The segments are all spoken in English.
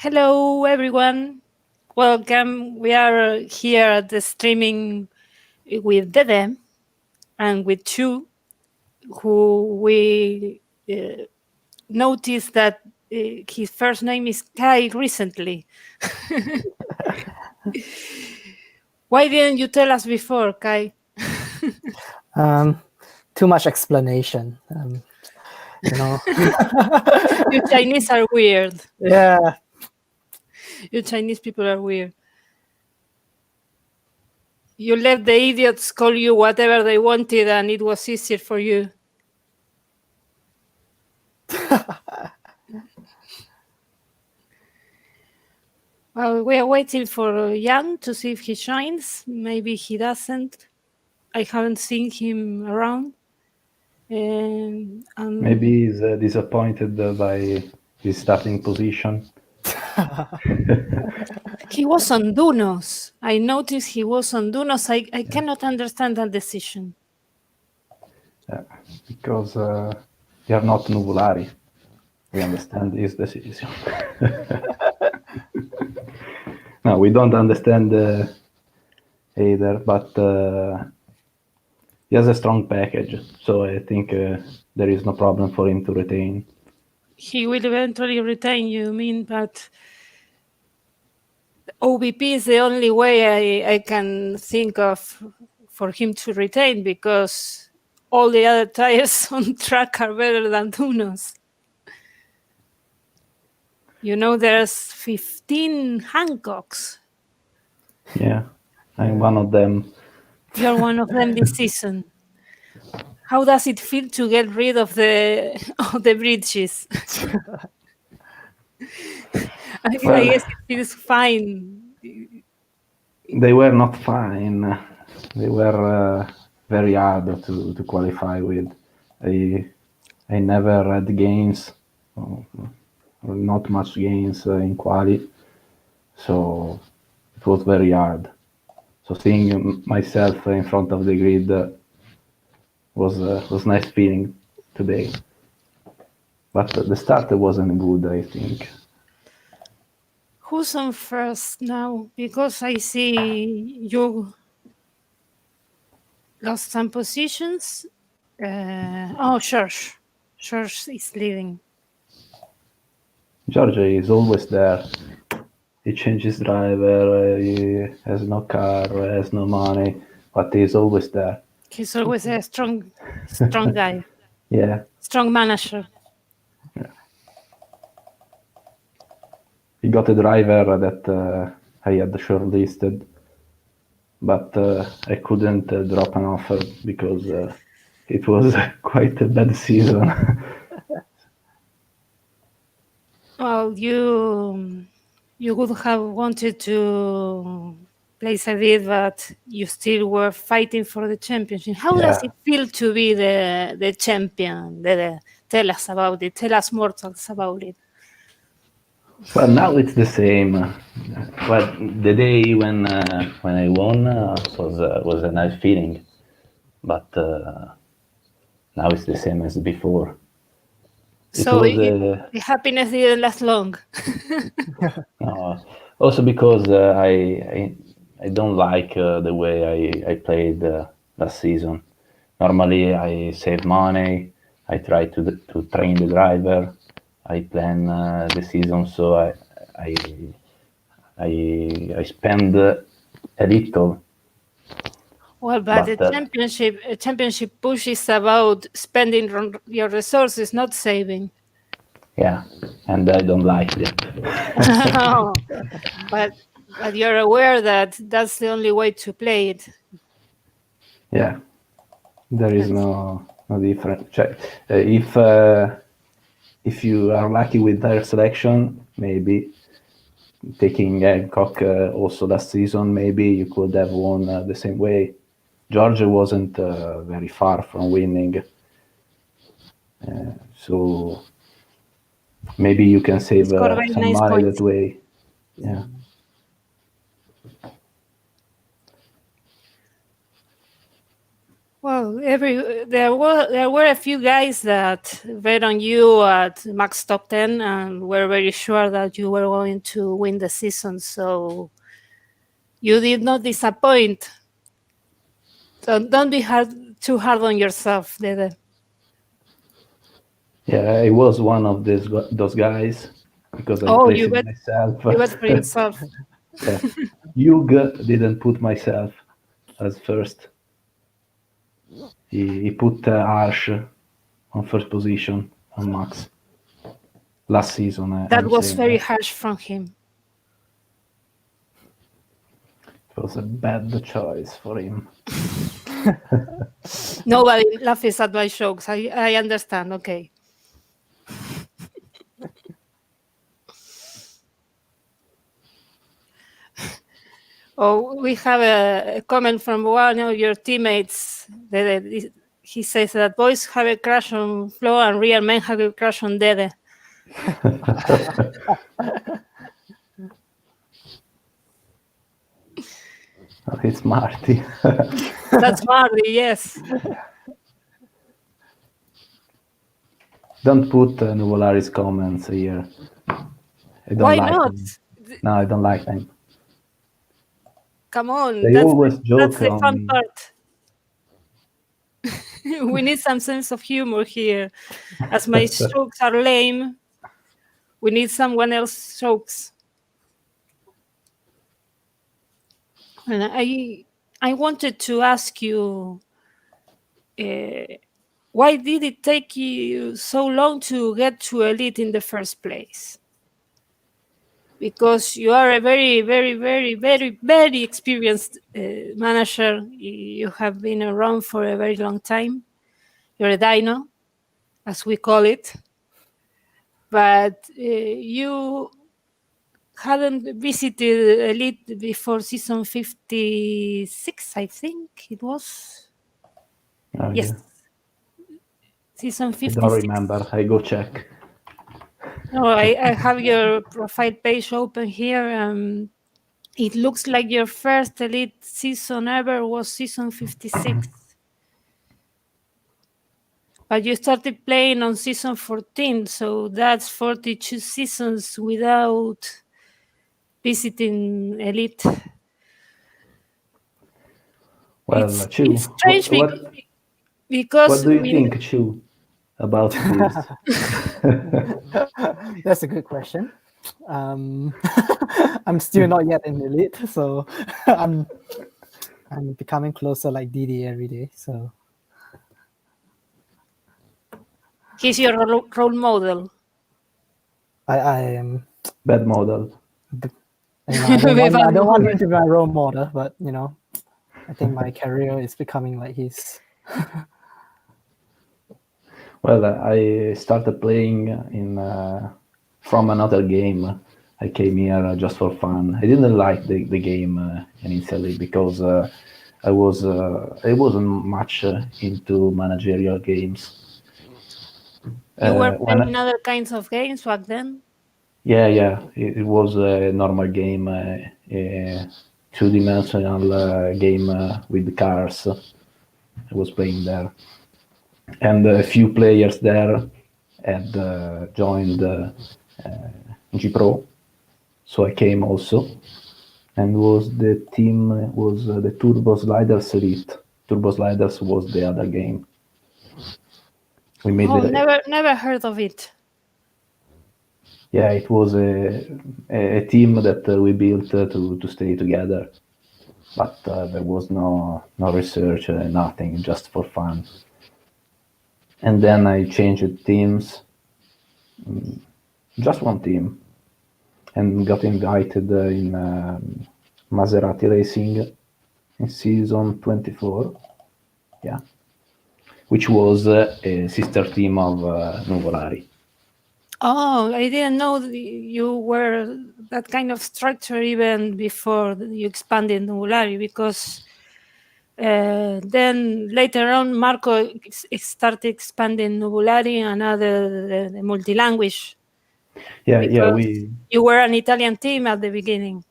Hello, everyone. Welcome. We are here at the streaming with Dede and with Chu, who we noticed that his first name is Kai recently. Why didn't you tell us before, Kai? Too much explanation. You Chinese are weird. Yeah. You Chinese people are weird. You let the idiots call you whatever they wanted and it was easier for you. Well, we are waiting for Jan to see if he shines. Maybe he doesn't. I haven't seen him around. Maybe he's disappointed by his starting position. He was on Dunos. I noticed he was on Dunos. I cannot understand that decision. Because you are not Nuvolaris. We understand his decision. No, we don't understand either, but he has a strong package, so I think there is no problem for him to retain. He will eventually retain, you mean, but OBP is the only way I can think of for him to retain, because all the other tires on track are better than Dunos. You know, there's 15 Hancocks. Yeah, I'm one of them. You're one of them this season. How does it feel to get rid of the bridges? I guess it feels fine. They were not fine. They were very hard to qualify with. I never had gains, not much gains in quali, so it was very hard. So seeing myself in front of the grid was nice feeling today. But the start wasn't good, I think. Who's on first now? Because I see you lost some positions. George. George is leading. George is always there. He changes driver, he has no car, has no money, but he's always there. He's always a strong guy. Yeah. Strong manager. Yeah. He got a driver that I had shortlisted, but I couldn't drop an offer because it was quite a bad season. Well, you would have wanted to place a bid, but you still were fighting for the championship. How does it feel to be the champion? Tell us about it. Tell us mortals about it. Well, now it's the same. Well, the day when I won was a nice feeling, but now it's the same as before. So the happiness didn't last long. Also because I don't like the way I played last season. Normally I save money. I try to train the driver. I plan the season, so I spend a little. Well, but the championship push is about spending your resources, not saving. Yeah, and I don't like it. But you're aware that that's the only way to play it. Yeah, there is no difference. If you are lucky with tire selection, maybe taking Hancock also last season, maybe you could have won the same way. Georgia wasn't very far from winning, so maybe you can save some money that way. Yeah. Well, there were a few guys that bet on you at max top 10 and were very sure that you were going to win the season. So you did not disappoint. So don't be too hard on yourself, Dede. Yeah, I was one of those guys because I Oh, placed myself. you bet for yourself. Yeah. Hugh didn't put myself as first. He put Arsh on first position on Max last season. That I'm was saying very harsh from him. it was a bad choice for him. Nobody laughs at my jokes. I understand. Okay. Oh, we have a comment from one of your teammates. He says that boys have a crush on Flo and real men have a crush on Dede. It's Marty. That's Marty, yes. Don't put Nuvolaris comments here. I don't Why like not? them. No, I don't like them. Come on. They always joke that's the on fun me. part. We need some sense of humor here. As my jokes are lame, we need someone else's jokes. And I wanted to ask you, why did it take you so long to get to elite in the first place? Because you are a very, very, very, very, very experienced manager. You have been around for a very long time. You're a dino, as we call it. But you hadn't visited elite before season 56, I think it was. Oh, Yes. yeah. Season I 56. don't remember. I go check. No, I have your profile page open here. It looks like your first elite season ever was season 56. But you started playing on season 14, so that's 42 seasons without visiting elite. Well, Chu, it's strange because what do you think, Chu, about this? That's a good question. I'm still not yet in elite, so I'm becoming closer like Dede every day. So he's your role model. I am Bad model. I don't want him to be my role model, but I think my career is becoming like his. Well, I started playing from another game. I came here just for fun. I didn't like the game initially because I wasn't much into managerial games. You were playing other kinds of games back then? Yeah. It was a normal game, two-dimensional game with cars. I was playing there. And a few players there had joined G Pro, so I came also, and the team was the Turbo Sliders Elite. Turbo Sliders was the other game. We made never heard of it. Yeah, it was a team that we built to stay together, but there was no research, nothing, just for fun. And then I changed teams, just one team, and got invited in Maserati Racing in season 24, yeah, which was a sister team of Nuvolari. Oh, I didn't know you were that kind of structure even before you expanded Nuvolaris, because then later on Marco started expanding Nuvolaris and other the multi-language. Yeah, you were an Italian team at the beginning.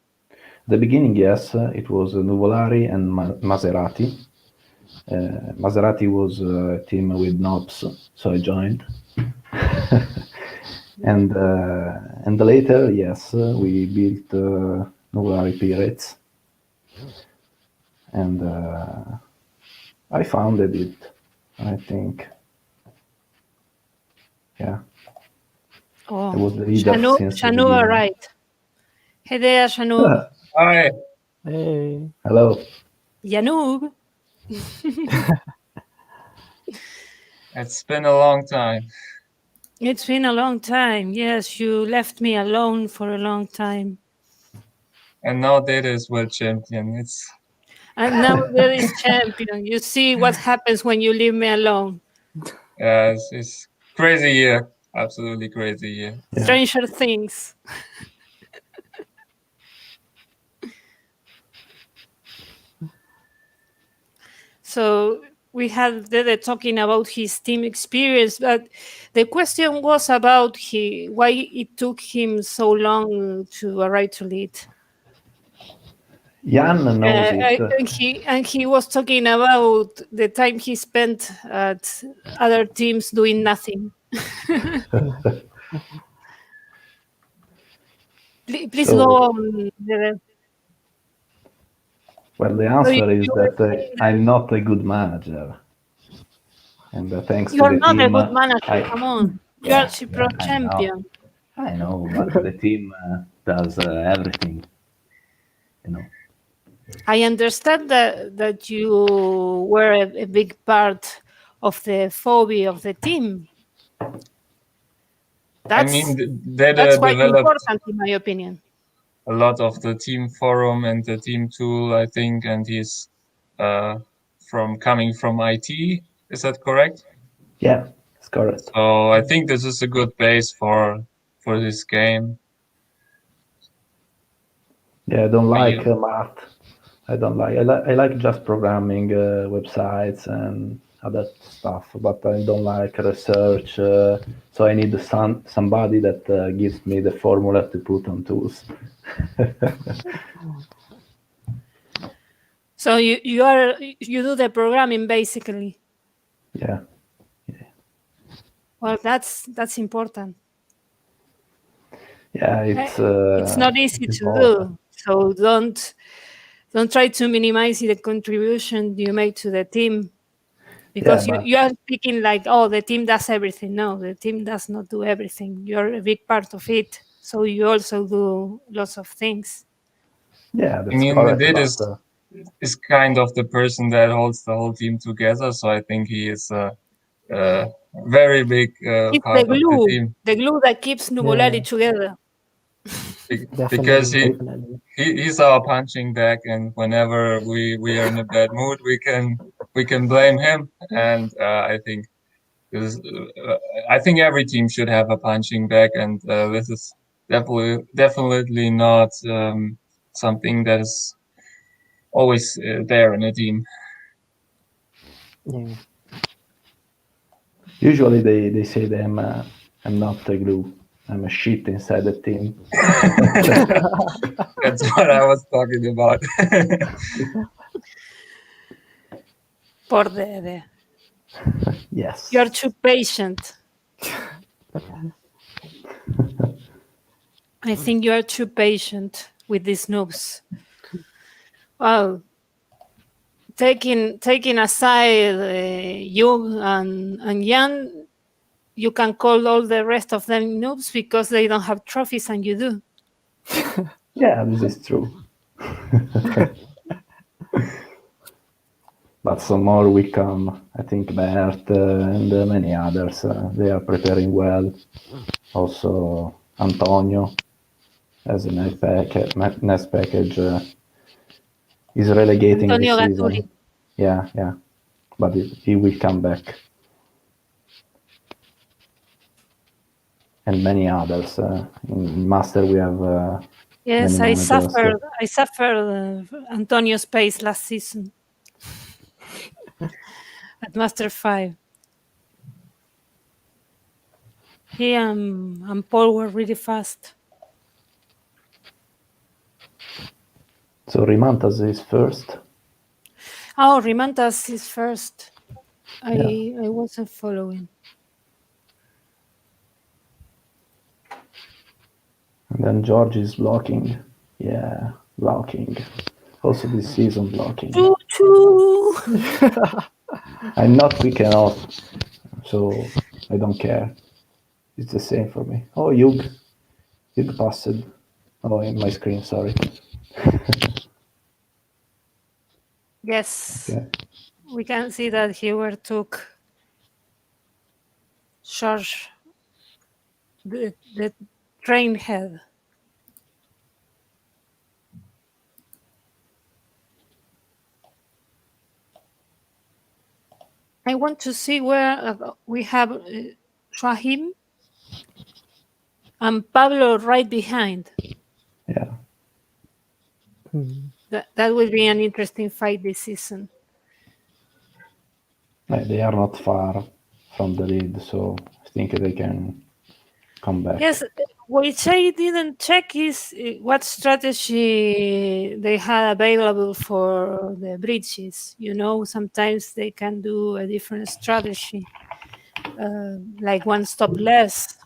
The beginning, yes, it was Nuvolari and Maserati, Maserati was a team with knobs, so I joined. And later, yes, we built Nuvolaris Pirates, and I founded it, I think. Yeah. Oh, I was the leader since the Shanu, beginning. right. Hey there, Shanu. Hi. Hey. Hello. Janub. It's been a long time. It's been a long time. Yes, you left me alone for a long time. And now Dede is world champion. And now there is champion. You see what happens when you leave me alone. It's crazy year. Absolutely crazy year. Yeah. Stranger things. So we had Dede talking about his team experience, but the question was about why it took him so long to arrive to lead. Jan knows it. And he was talking about the time he spent at other teams doing nothing. Please So- go on. Dede. Well, the answer is you were that saying that I'm not a good manager. And thanks to you're the not team, a good manager. Come on. You are Cypriot champion. I know, but the team does everything. You know. I understand that you were a big part of the phobia of the team. I mean, That's Dede quite developed important, in my opinion. a lot of the team forum and the team tool, I think, and he's coming from IT. Is that correct? Yeah, that's correct. So I think this is a good base for this game. Yeah, I don't like math. I don't like. I like just programming websites and other stuff, but I don't like research. So I need somebody that gives me the formula to put on tools. So you do the programming basically. Yeah. Well, that's important. Yeah, It's not easy to do. So don't try to minimize the contribution you make to the team, because you are speaking like, oh, the team does everything. No, the team does not do everything. You're a big part of it, so you also do lots of things. Yeah, that's I mean, correct. Dede is kind of the person that holds the whole team together. So I think he is a very big part of the team. The glue that keeps Nuvolaris together. Because Definitely. he's our punching bag, and whenever we are in a bad mood, we can blame him. And I think every team should have a punching bag, and this is definitely not something that is always there in a team. Yeah. Usually they say that I'm not a glue. I'm a shit inside the team. That's what I was talking about. Poor Dede. Yes. You're too patient. I think you are too patient with these noobs. Well, taking aside you and Jan, you can call all the rest of them noobs because they don't have trophies and you do. Yeah, this is true. But some more will come. I think Bert and many others. They are preparing well. Also Antonio as a next package is relegating Antonio this season. Ganduli. Yeah. But he will come back. And many others. In Master we have Yes, many I managers. suffered Antonio's pace last season at Master 5. He and Paul were really fast. So Rimantas is first. Oh, Rimantas is first. I wasn't following. And then George is blocking. Yeah, blocking. Also this season blocking. Choo-choo! I'm not quick enough, so I don't care. It's the same for me. Oh, Hugh passed. Oh, in my screen, sorry. Yes, Okay. we can see that Hubert took George, the train head. I want to see where we have Rahim and Pablo right behind. Yeah. That will be an interesting fight this season. They are not far from the lead, so I think they can come back. Yes, which I didn't check is what strategy they had available for the bridges. You know, sometimes they can do a different strategy, like one stop less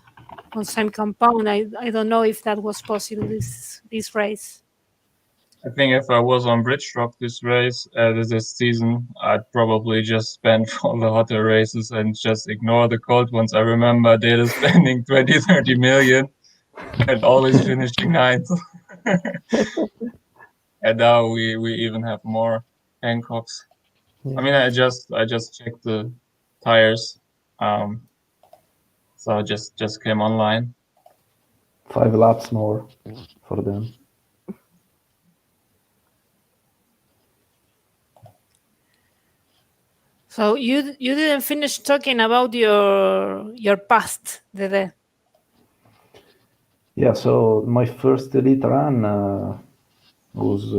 on same compound. I don't know if that was possible this race. I think if I was on Bridge Rock this season, I'd probably just spend all the hotter races and just ignore the cold ones. I remember Dede spending 20, 30 million and always finishing ninth. And now we even have more Hancocks. Yeah. I mean, I just checked the tires, so I just came online. 5 laps more for them. So you didn't finish talking about your past, Dede. Yeah, so my first elite run was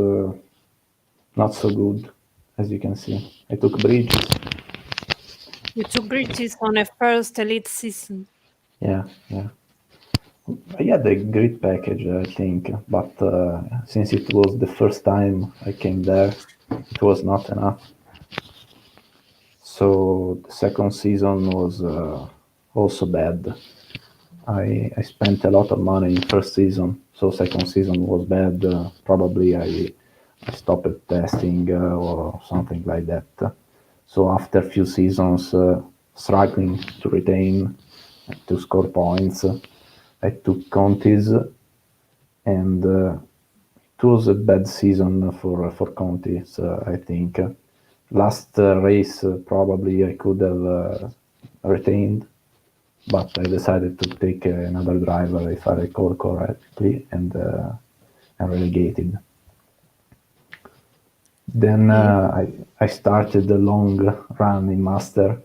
not so good, as you can see. I took bridges. You took bridges on a first elite season. Yeah. I had a great package, I think, but since it was the first time I came there, it was not enough. So the second season was also bad. I spent a lot of money in first season, so second season was bad. Probably I stopped testing or something like that. So after a few seasons struggling to retain, to score points, I took Conti's, and it was a bad season for Conti's, I think. Last race probably I could have retained, but I decided to take another driver, if I recall correctly, and relegated. Then I started a long run in Master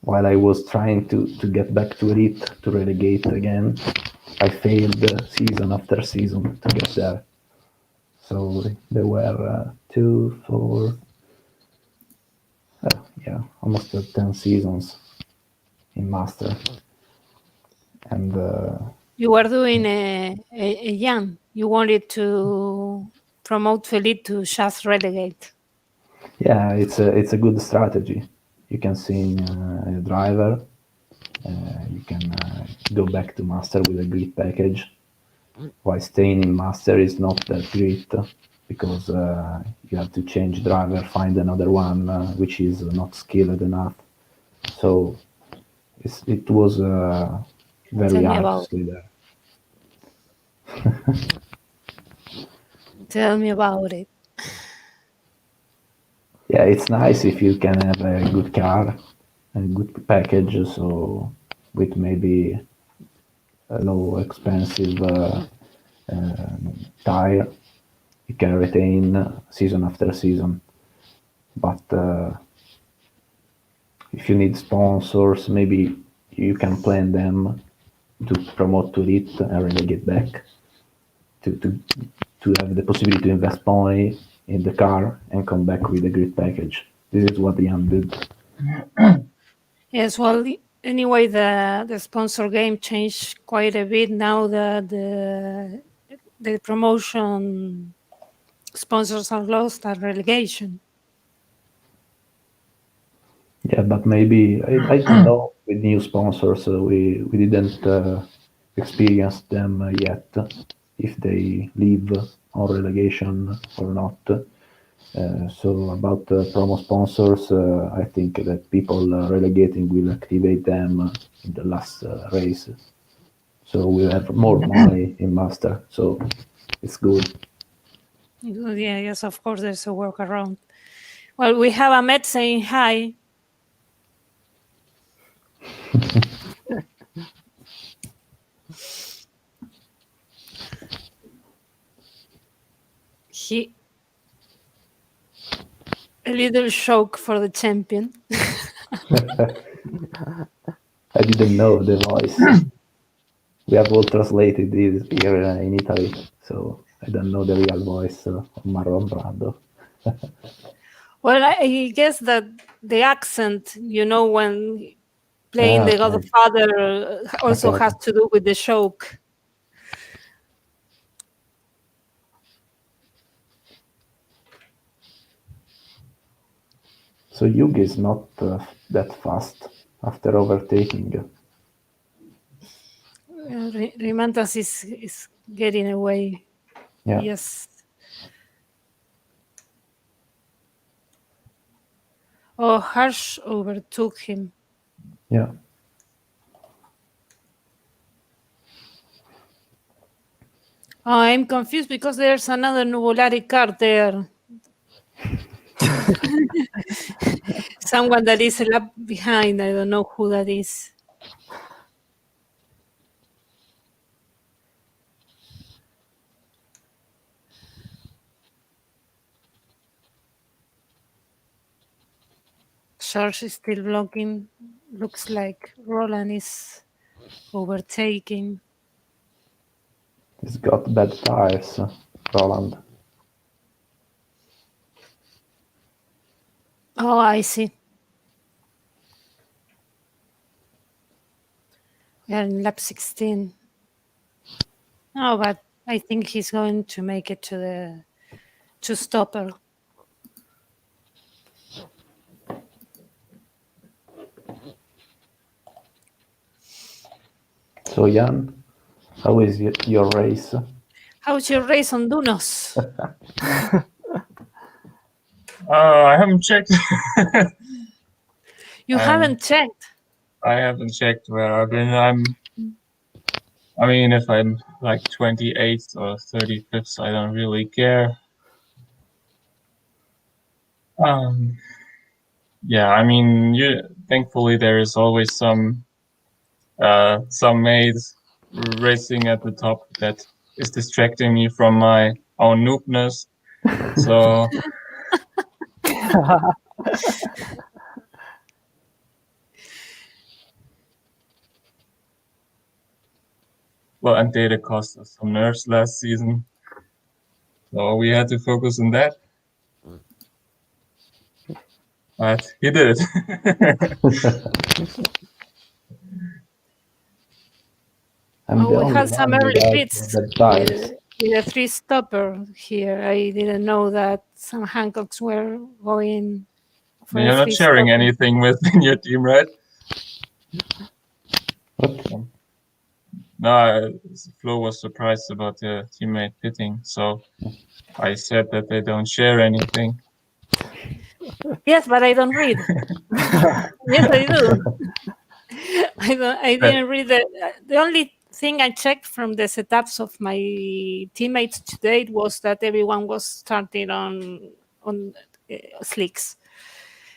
while I was trying to get back to Elite to relegate again. I failed season after season to get there. So there were 2, 4, almost 10 seasons in Master. And you were doing a young. You wanted to promote Felipe to just relegate. yeah, it's a good strategy. You can see a driver. You can go back to Master with a great package. While staying in Master is not that great because you have to change driver, find another one which is not skilled enough. So it was very hard to stay there. Tell me about it. Yeah, it's nice if you can have a good car and good package. So with maybe a low expensive tire, you can retain season after season. But if you need sponsors, maybe you can plan them to promote to it and really get back to have the possibility to invest money in the car and come back with a great package. This is what Ian did. Yes, well, anyway, the sponsor game changed quite a bit now that the promotion sponsors are lost at relegation. Yeah, but maybe I don't know. With new sponsors, we didn't experience them yet. If they leave on relegation or not. So about promo sponsors, I think that people relegating will activate them in the last race. So we have more money in master. So it's good. Yeah, yes, of course, there's a workaround. Well, we have Ahmed saying hi. He a little shock for the champion. I didn't know the voice. We have all translated this here in Italy, so I don't know the real voice of Marlon Brando. Well, I guess that the accent, when playing the Okay. Godfather also Okay. has to do with the shock. So Yugi is not that fast after overtaking. Rimantas is getting away. Yeah. Yes. Oh, Harsh overtook him. Yeah. Oh, I'm confused because there's another Nuvolaris card there. Someone that is a lap behind. I don't know who that is. Charles is still blocking. Looks like Roland is overtaking. He's got bad tires, Roland. Oh, I see. We are in lap 16. Oh, but I think he's going to make it to the stopper. So Jan, how is your race? How's your race on Dunos? I haven't checked. You haven't checked. I haven't checked where I've been. I mean, if I'm like 28th or 35th, I don't really care. Yeah, I mean, thankfully there is always some mates racing at the top that is distracting me from my own noobness. So well, and Dede cost us some nerves last season, so we had to focus on that. But he did. We had some early pits with a 3-stopper here. I didn't know that some Hancocks were going for You're not sharing anything within your team, right? What? No, Flo was surprised about the teammate pitting, so I said that they don't share anything. Yes, but I don't read. Yes, I do. I didn't read the only thing I checked from the setups of my teammates to date was that everyone was starting on slicks,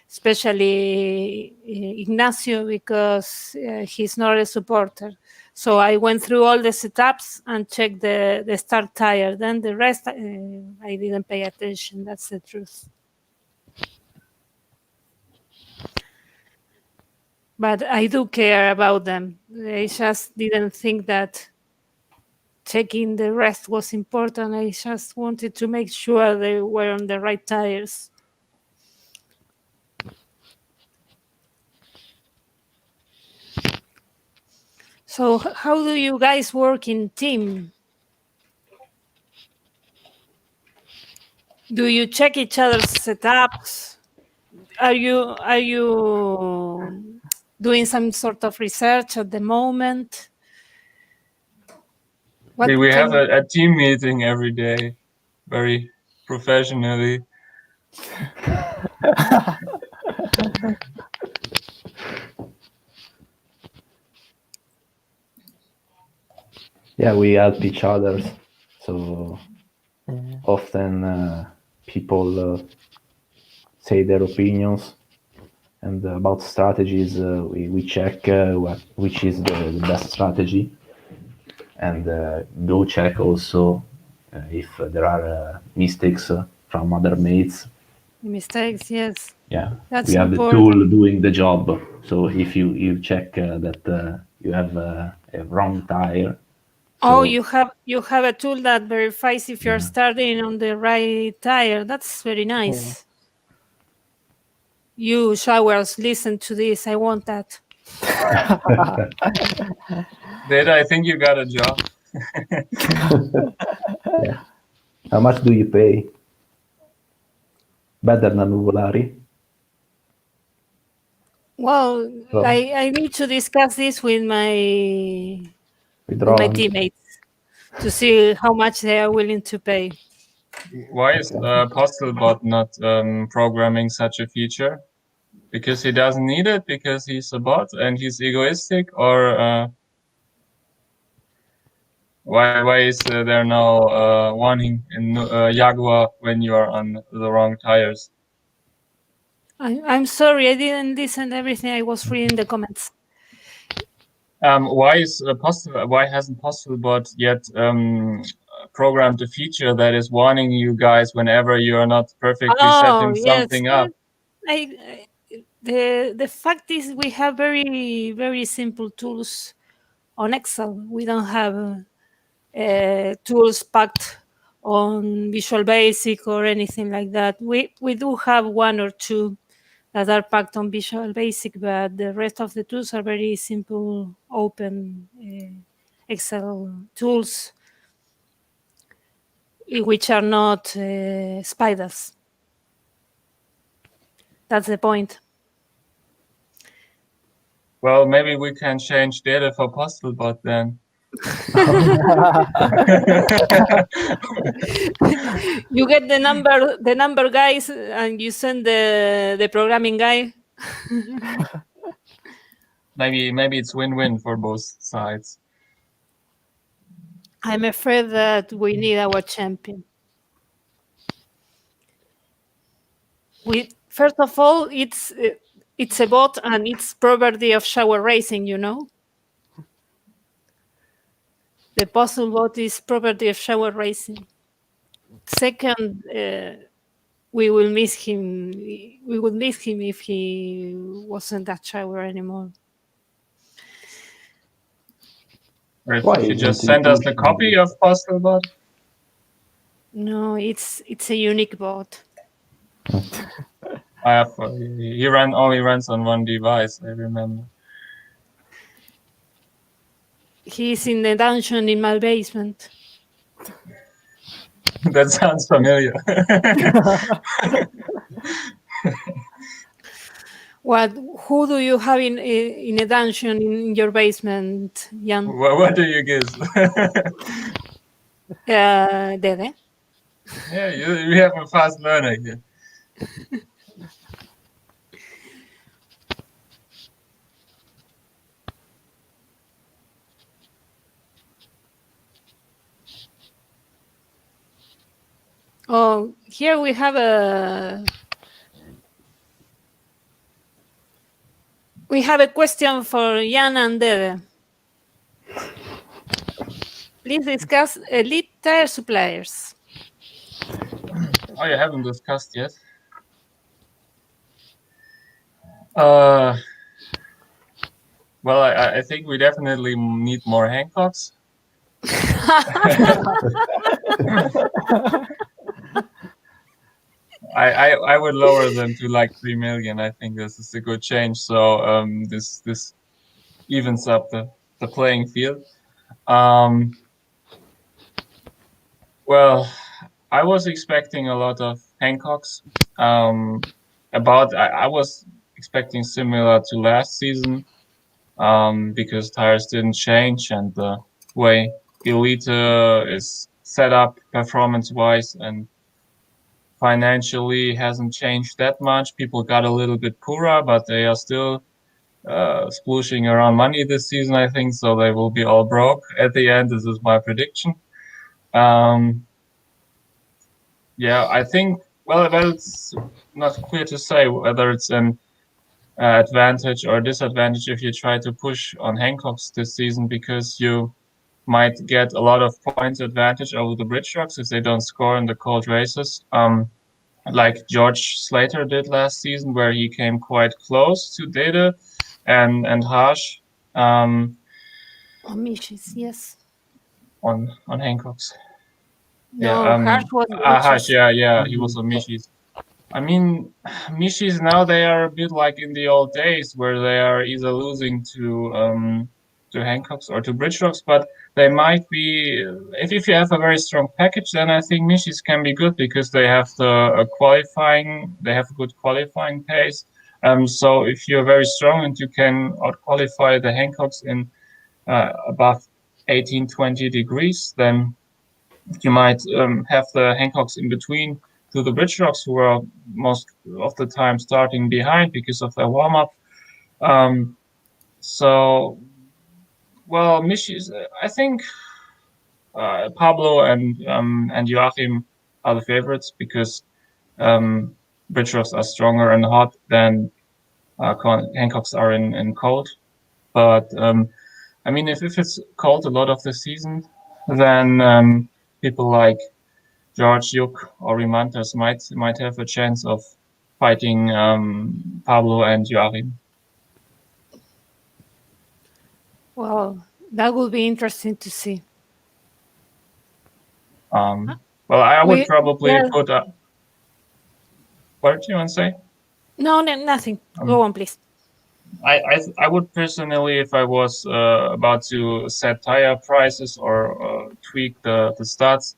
especially Ignacio, because he's not a supporter. So I went through all the setups and checked the start tire. Then the rest, I didn't pay attention. That's the truth. But I do care about them. I just didn't think that checking the rest was important. I just wanted to make sure they were on the right tires. So how do you guys work in team? Do you check each other's setups? are you doing some sort of research at the moment? We have a team meeting every day, very professionally. Yeah, we help each other. So Yeah. often people say their opinions, and about strategies, we check which is the best strategy, and go check also if there are mistakes from other mates. Mistakes, yes. Yeah, That's we have the important. tool doing the job. So if you check that you have a wrong tire. Oh, So, you have a tool that verifies if you're starting on the right tire. That's very nice. You showers, listen to this. I want that. Dede, I think you got a job. yeah. How much do you pay? Better than Nuvolaris? Well, So, I need to discuss this with my withdrawn. teammates to see how much they are willing to pay. Why is Postelbot not programming such a feature? Because he doesn't need it, because he's a bot and he's egoistic, or why is there no warning in Jaguar when you are on the wrong tires? I'm sorry, I didn't listen to everything. I was reading the comments. Why hasn't Postelbot yet programmed a feature that is warning you guys whenever you are not perfectly setting something up? The fact is we have very, very simple tools on Excel. We don't have tools packed on Visual Basic or anything like that. We do have one or two that are packed on Visual Basic, but the rest of the tools are very simple, open Excel tools, which are not spiders. That's the point. Well, maybe we can change Dede for Postelbot then. You get the number guys, and you send the programming guy. Maybe it's win-win for both sides. I'm afraid that we need our champion. First of all, it's a bot and it's property of shower racing, you know. The puzzle bot is property of shower racing. Second, we will miss him. We would miss him if he wasn't at shower anymore. Or if you just send us the copy of Postelbot? No, it's a unique bot. He only runs on one device, I remember. He's in the dungeon in my basement. That sounds familiar. Who do you have in a dungeon in your basement, Jan? What do you guess? Dede. Yeah, you have a fast learner here. Oh, here we have a question for Jan and Dede. Please discuss elite tire suppliers. Oh, you haven't discussed yet? Well, I think we definitely need more Hancocks. I would lower them to like 3 million. I think this is a good change. So this evens up the playing field. Well, I was expecting a lot of Hancocks. I was expecting similar to last season, because tires didn't change and the way Elite is set up performance-wise and financially hasn't changed that much. People got a little bit poorer, but they are still splooshing around money this season, I think, so they will be all broke at the end. This is my prediction. Yeah, I think, well, it's not clear to say whether it's an advantage or disadvantage if you try to push on Hancocks this season, because you might get a lot of points advantage over the bridge trucks if they don't score in the cold races. Like George Slater did last season, where he came quite close to Dede and Harsh. On Mishies, yes. Hancocks. No, Yeah, Harsh was Harsh, yeah, he was on Mishi's. I mean, Mishis now, they are a bit like in the old days, where they are either losing to Hancocks or to bridge trucks, but they might be, if you have a very strong package, then I think Mishis can be good, because they have they have a good qualifying pace. So if you're very strong and you can out-qualify the Hancocks in above 18, 20 degrees, then you might have the Hancocks in between to the bridge rocks, who are most of the time starting behind because of their warm-up. So, well, Michis, I think Pablo and Joachim are the favorites, because bridge rocks are stronger and hot than Hancocks are in cold. But I mean, if it's cold a lot of the season, then people like George, Juk, or Rimantas might have a chance of fighting Pablo and Joachim. Well, that will be interesting to see. Well, I would probably put a... What do you want to say? No, nothing. Go on, please. I would personally, if I was about to set tire prices or tweak the stats,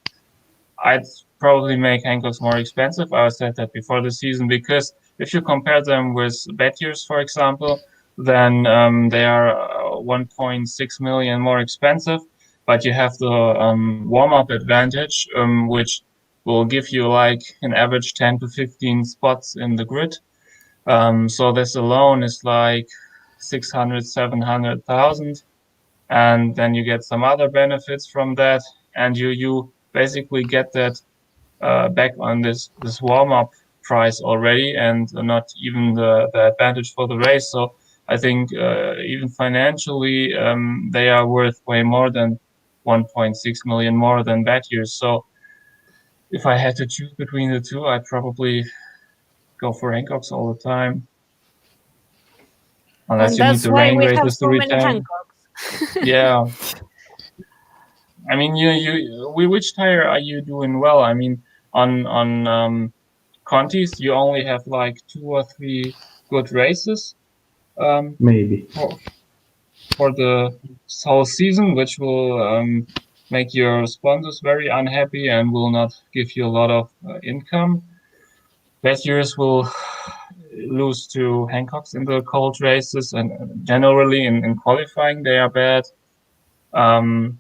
I'd probably make Hancocks more expensive. I said that before the season, because if you compare them with Bettiers, for example, then they are 1.6 million more expensive, but you have the warm-up advantage, which will give you like an average 10 to 15 spots in the grid. So this alone is like 600, 700,000. And then you get some other benefits from that. And you basically get that back on this warm-up price already, and not even the advantage for the race. So I think even financially, they are worth way more than 1.6 million more than Bettiers. So if I had to choose between the two, I'd probably go for Hancocks all the time. Unless you need the rain races to retain. Yeah. I mean, which tire are you doing well? I mean, on Contis, you only have like 2 or 3 good races. Maybe. For the whole season, which will make your sponsors very unhappy and will not give you a lot of income. Bettiers will lose to Hancocks in the cold races, and generally in qualifying they are bad. Dunos,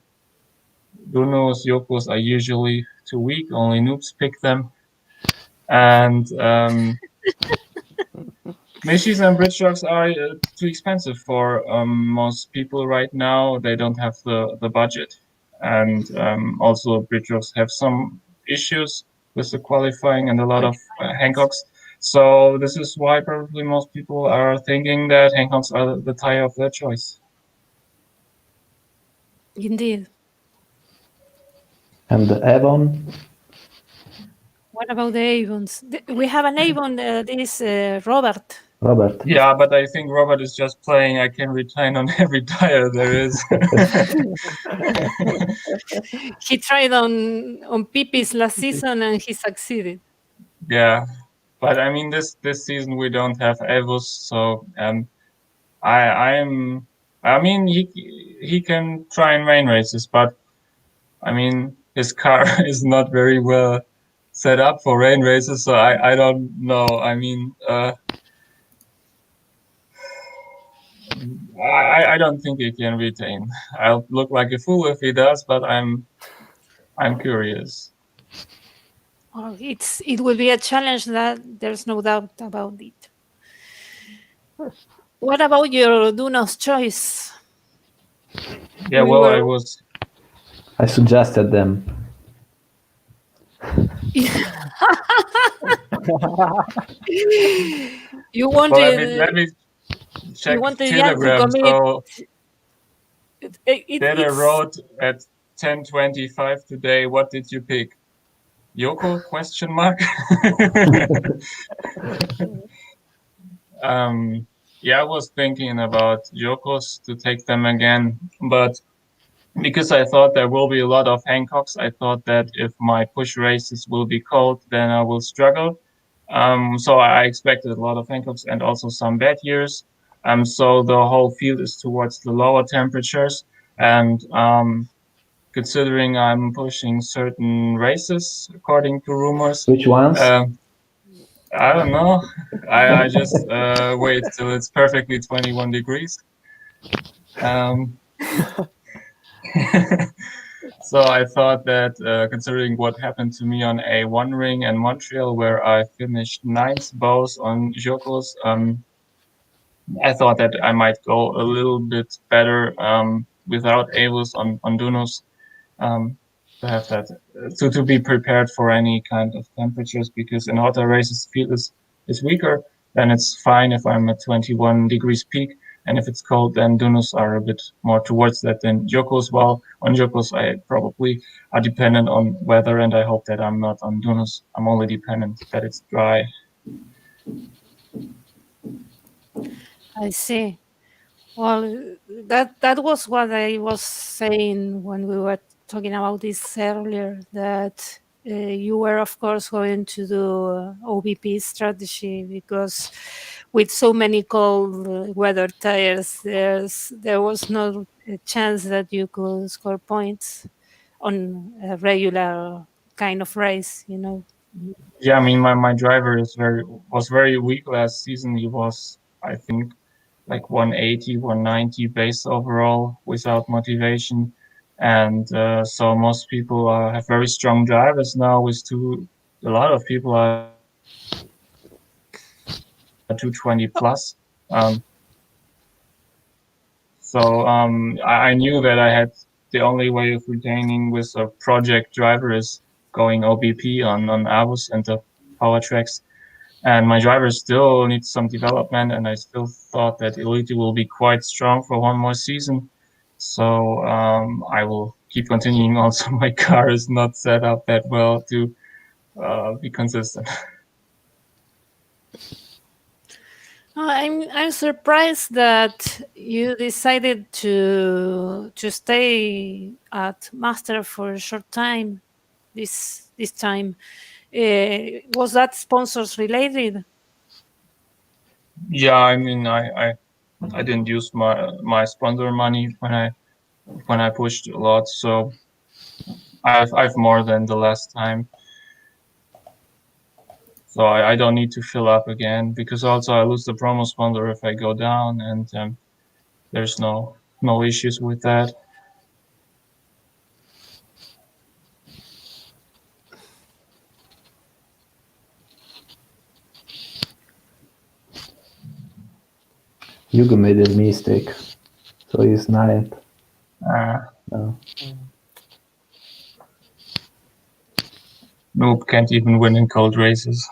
Yokos are usually too weak. Only noobs pick them. And Mishis and bridge trucks are too expensive for most people right now. They don't have the budget. And also bridge trucks have some issues with the qualifying and a lot of Hancocks. So this is why probably most people are thinking that Hancocks are the tire of their choice. Indeed. And the Avon? What about the Avons? We have an Avon, this Robert. Robert. Yeah, but I think Robert is just playing I can retain on every tire there is. He tried on Pipis last season and he succeeded. Yeah, but I mean this season we don't have Evos, so I mean he can try and rain races, but I mean his car is not very well set up for rain races, so I don't know. I mean, I don't think he can retain. I'll look like a fool if he does, but I'm curious. Well, it will be a challenge, that there's no doubt about it. What about your Duno's choice? Yeah, We well, were- I suggested them. You well, wanted let me check you wanted Jan to Telegram. commit. So Dede It's wrote at 10:25 today. What did you pick? Yoko? Question mark. Yeah, I was thinking about Yokos to take them again, but because I thought there will be a lot of Hancocks, I thought that if my push races will be cold, then I will struggle. So I expected a lot of Hancocks and also some bad years. So the whole field is towards the lower temperatures, and considering I'm pushing certain races according to rumors. Which ones? I don't know. I just wait till it's perfectly 21 degrees. So I thought that considering what happened to me on a one ring and Montreal, where I finished ninth both on Jokos, I thought that I might go a little bit better without Avus on Dunos. To have that to be prepared for any kind of temperatures, because in hotter races the field is weaker, then it's fine if I'm at 21 degrees peak, and if it's cold then Dunos are a bit more towards that than Jokos. While on Jokos I probably are dependent on weather, and I hope that I'm not on Dunos. I'm only dependent that it's dry. I see. Well, that was what I was saying when we were talking about this earlier, that you were, of course, going to do OBP strategy, because with so many cold weather tires, there was no chance that you could score points on a regular kind of race, you know. Yeah, I mean my driver was very weak last season. He was, I think, like 180, 190 base overall without motivation. And so most people have very strong drivers now. A lot of people are 220 plus. So I knew that I had the only way of retaining with a project driver is going OBP on Avus and the power tracks. And my driver still needs some development, and I still thought that Elite will be quite strong for one more season. So I will keep continuing. Also, my car is not set up that well to be consistent. I'm surprised that you decided to stay at Master for a short time. This time, was that sponsors related? Yeah, I mean, I didn't use my sponsor money when I pushed a lot, so I've more than the last time. So I don't need to fill up again, because also I lose the promo sponsor if I go down, and there's no issues with that. Hugo made a mistake, so he's ninth. No. Noob can't even win in cold races.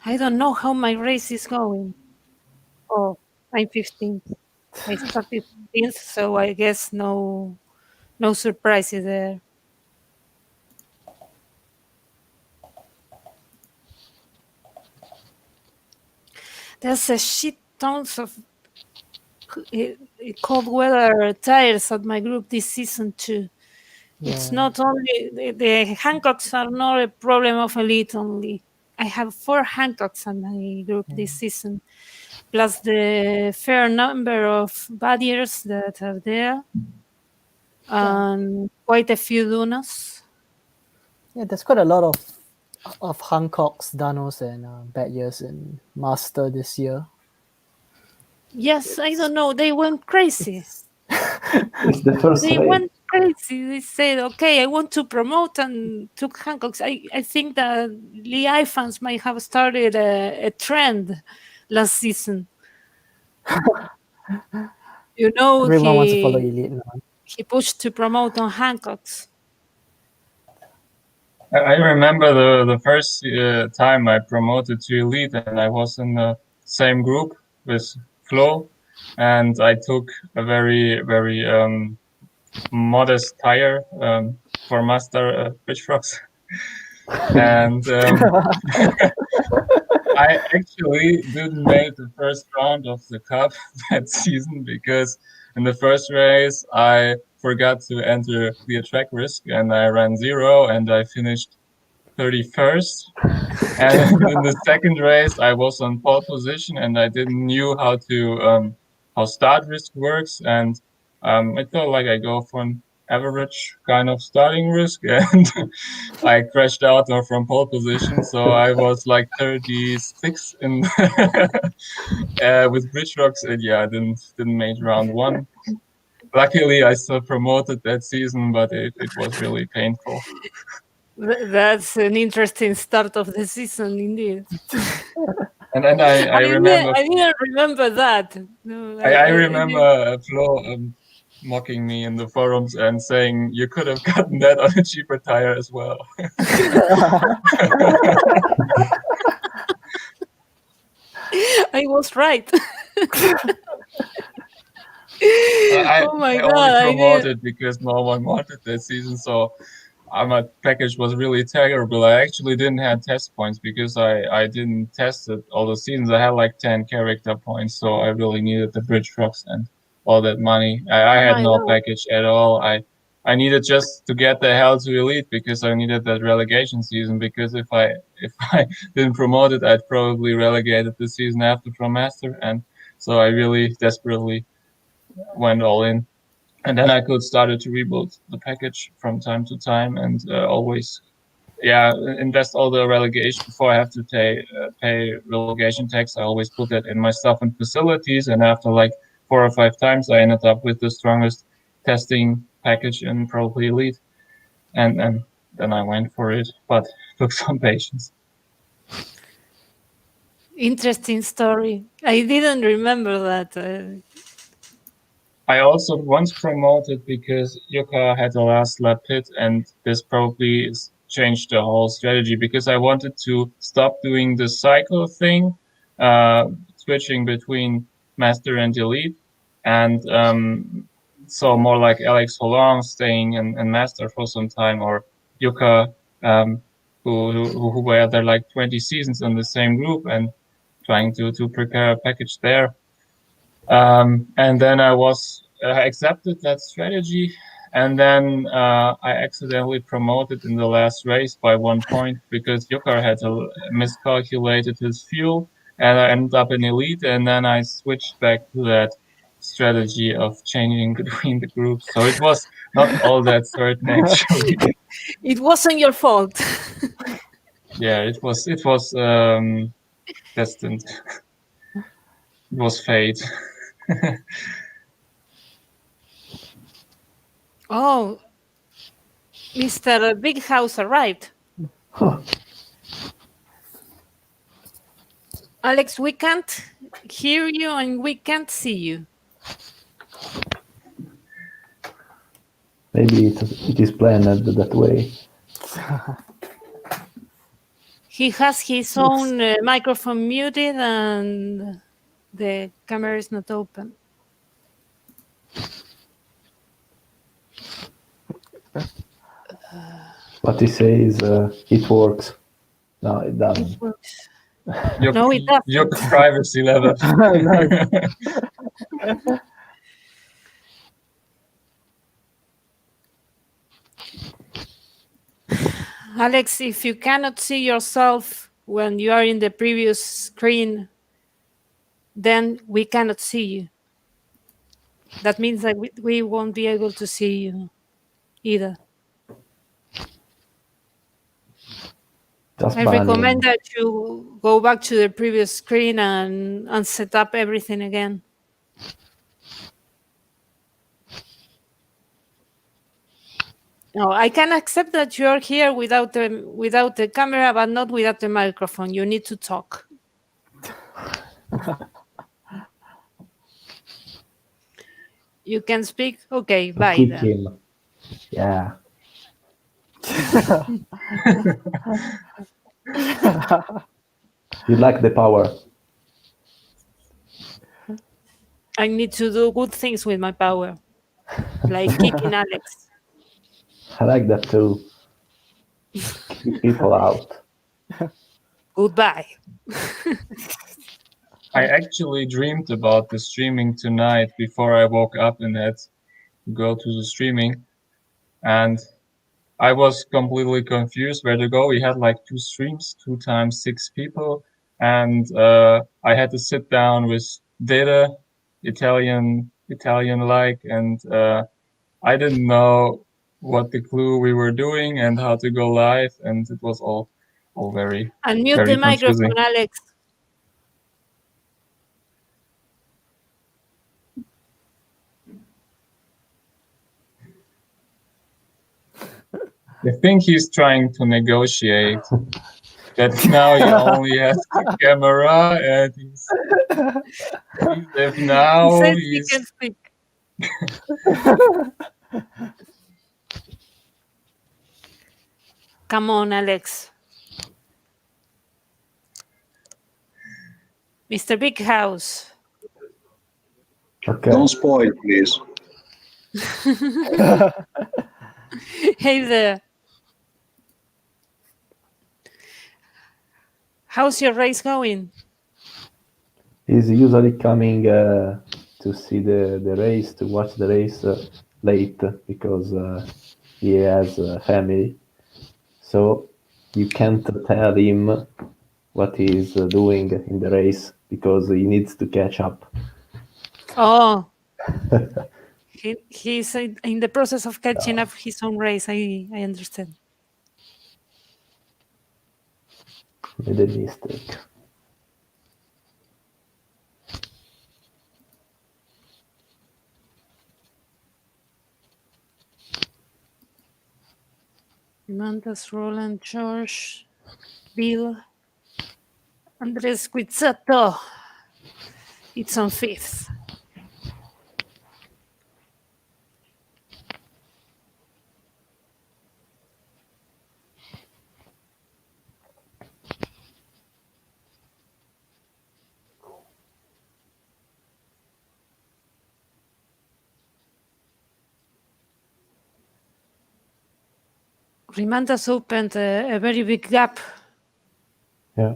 I don't know how my race is going. Oh, I'm 15th. I started 15th, so I guess no surprises there. There's a shit tons of cold weather tires at my group this season too. It's not only the Hancocks are not a problem of Elite only. I have 4 Hancocks on my group this season, plus the fair number of Badiers that are there, and quite a few Dunas. Yeah, there's quite a lot of Hancocks, Danos, and Badiers in Master this year. Yes, I don't know. They went crazy. It's the first They race. went crazy. They said, "Okay, I want to promote," and took Hancocks. I think that Lee fans might have started a trend last season. You know, Everyone wants to follow Elite now. he pushed to promote on Hancocks. I remember the first time I promoted to Elite, and I was in the same group with Flo, and I took a very, very modest tire for Master Bridge Rocks. And I actually didn't make the first round of the cup that season because in the first race I forgot to enter the track risk and I ran 0 and I finished 31st. And in the second race I was on pole position and I didn't knew how start risk works, and I felt like I go for an average kind of starting risk, and I crashed out from pole position, so I was like 36 in with bridge rocks, and yeah, I didn't make round 1. Luckily, I still promoted that season, but it was really painful. That's an interesting start of the season, indeed. And then I remember. I didn't remember that. No, I remember Flo mocking me in the forums and saying you could have gotten that on a cheaper tire as well. I was right. I God! only promoted because no one wanted that season, so my package was really terrible. I actually didn't have test points because I didn't test it all the seasons. I had like 10 character points, so I really needed the bridge trucks and all that money. I had no package at all. I needed just to get the hell to Elite because I needed that relegation season, because if I didn't promote it, I'd probably relegated the season after from Master, and so I really desperately went all in. And then I could started to rebuild the package from time to time and always, invest all the relegation before I have to pay relegation tax. I always put that in my stuff and facilities. And after like 4 or 5 times, I ended up with the strongest testing package in probably Elite. And then I went for it, but took some patience. Interesting story. I didn't remember that. I also once promoted because Yuka had the last lap pit, and this probably changed the whole strategy because I wanted to stop doing the cycle thing, switching between Master and Elite, and so more like Alex Hollande staying in Master for some time, or Yuka, who were there like 20 seasons in the same group and trying to prepare a package there. And then I was accepted that strategy, and then I accidentally promoted in the last race by 1 point because Yuka had miscalculated his fuel, and I ended up in Elite, and then I switched back to that strategy of changing between the groups. So it was not all that certain, actually. It wasn't your fault. Yeah, it was destined. It was fate. Oh, Mr. Big House arrived. Alex, we can't hear you and we can't see you. Maybe it is planned that way. He has his own microphone muted and the camera is not open. What he says, it works. No, it doesn't. It works. Your, No, it doesn't. Your privacy level. Alex, if you cannot see yourself when you are in the previous screen, then we cannot see you. That means that we won't be able to see you either. Just I banning. recommend that you go back to the previous screen and set up everything again. No, I can accept that you are here without the camera, but not without the microphone. You need to talk. You can speak. Okay, bye Kick then. him. Yeah. You like the power. I need to do good things with my power, like kicking Alex. I like that too. Kick people out. Goodbye. I actually dreamed about the streaming tonight before I woke up and had to go to the streaming. And I was completely confused where to go. We had like 2 streams, 2 times 6 people. And I had to sit down with Dede, Italian-like, and I didn't know what the clue we were doing and how to go live, and it was all very, Unmute very the microphone, confusing. Alex. I think he's trying to negotiate that now he only has the camera, and if now He says he he's can speak. Come on, Alex. Mr. Big House. Okay. Don't spoil, please. Hey there. How's your race going? He's usually coming to see the race, to watch the race late because he has a family. So you can't tell him what he's doing in the race because he needs to catch up. Oh. He's in the process of catching up his own race. I understand. Made a mistake. Mantas, Roland, George, Bill, Andres Quizzato. It's on 5th. Rimantas opened a very big gap. Yeah.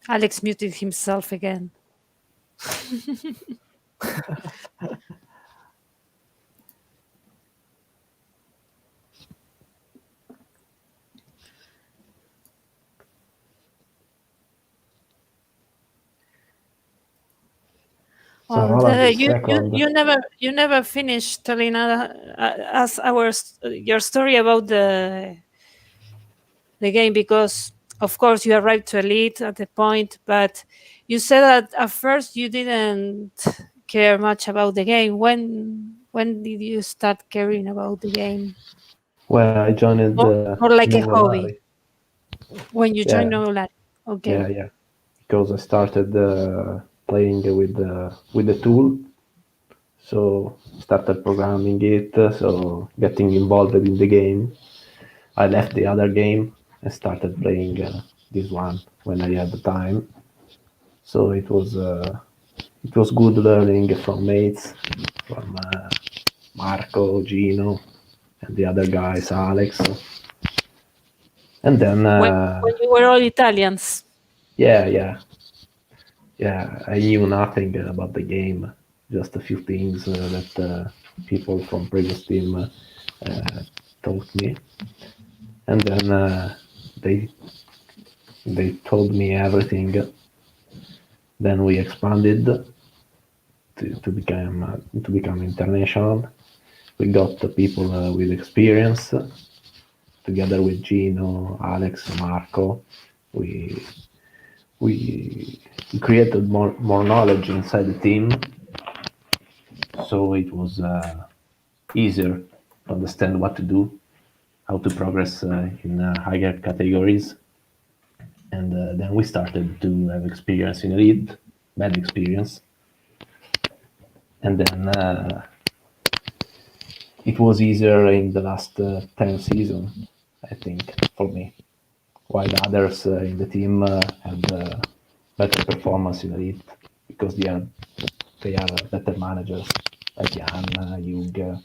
Alex muted himself again. So Roland is you second. you never finished telling us your story about the game, because of course you arrived to elite at the point, but you said that at first you didn't care much about the game. When did you start caring about the game? When I joined More like a hobby. Nuvolaris. When you Yeah. joined Nuvolaris. Okay. Yeah. Because I started playing with the tool, so started programming it, so getting involved in the game. I left the other game and started playing this one when I had the time. So it was good learning from mates, from Marco, Gino, and the other guys, Alex. And then when you were all Italians. yeah, I knew nothing about the game, just a few things that people from previous team taught me, and then they they told me everything. Then we expanded to become international. We got the people with experience, together with Gino, Alex, Marco. We we created more knowledge inside the team, so it was easier to understand what to do, how to progress in higher categories, and then we started to have experience in elite, bad experience, and then it was easier in the last 10 season, I think, for me. While others in the team had better performance in elite because they are better managers like Jan, Hugh,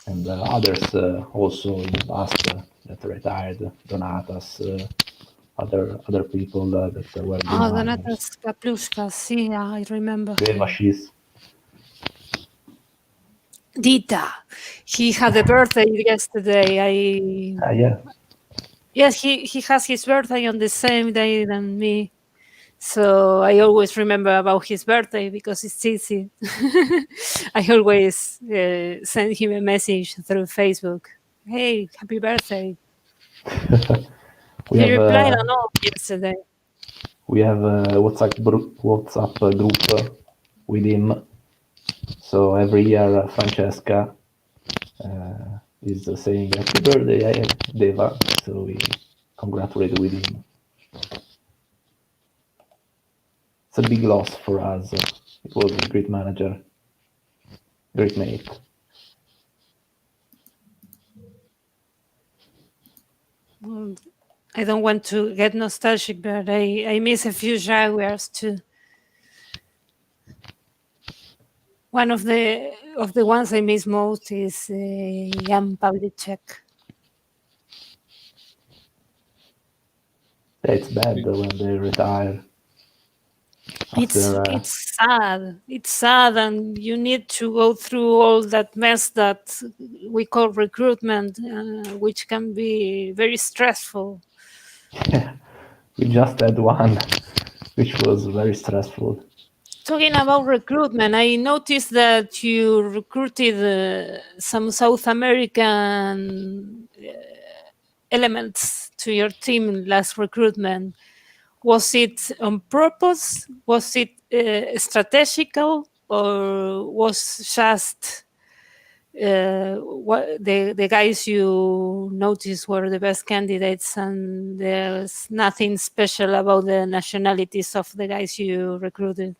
and others also in the past that retired, Donatas, other people that were good Oh, managers. Donatas Kaplushkas, yeah, I remember him. Devashis. Dita, he had a birthday yesterday. Yeah. Yes, he has his birthday on the same day than me. So I always remember about his birthday because it's easy. I always send him a message through Facebook. Hey, happy birthday. we He have replied or not yesterday. we have a WhatsApp group with him. So every year Francesca is saying happy birthday, Deva. So we congratulate with him. It's a big loss for us. It was a great manager, great mate. Well, I don't want to get nostalgic, but I miss a few Jaguars too. One of the ones I miss most is Jan Pavlicek. It's bad when they retire. It's sad. It's sad, and you need to go through all that mess that we call recruitment, which can be very stressful. We just had one, which was very stressful. Talking about recruitment, I noticed that you recruited some South American elements to your team last recruitment. Was it on purpose? Was it strategical, or was just what the guys you noticed were the best candidates, and there's nothing special about the nationalities of the guys you recruited?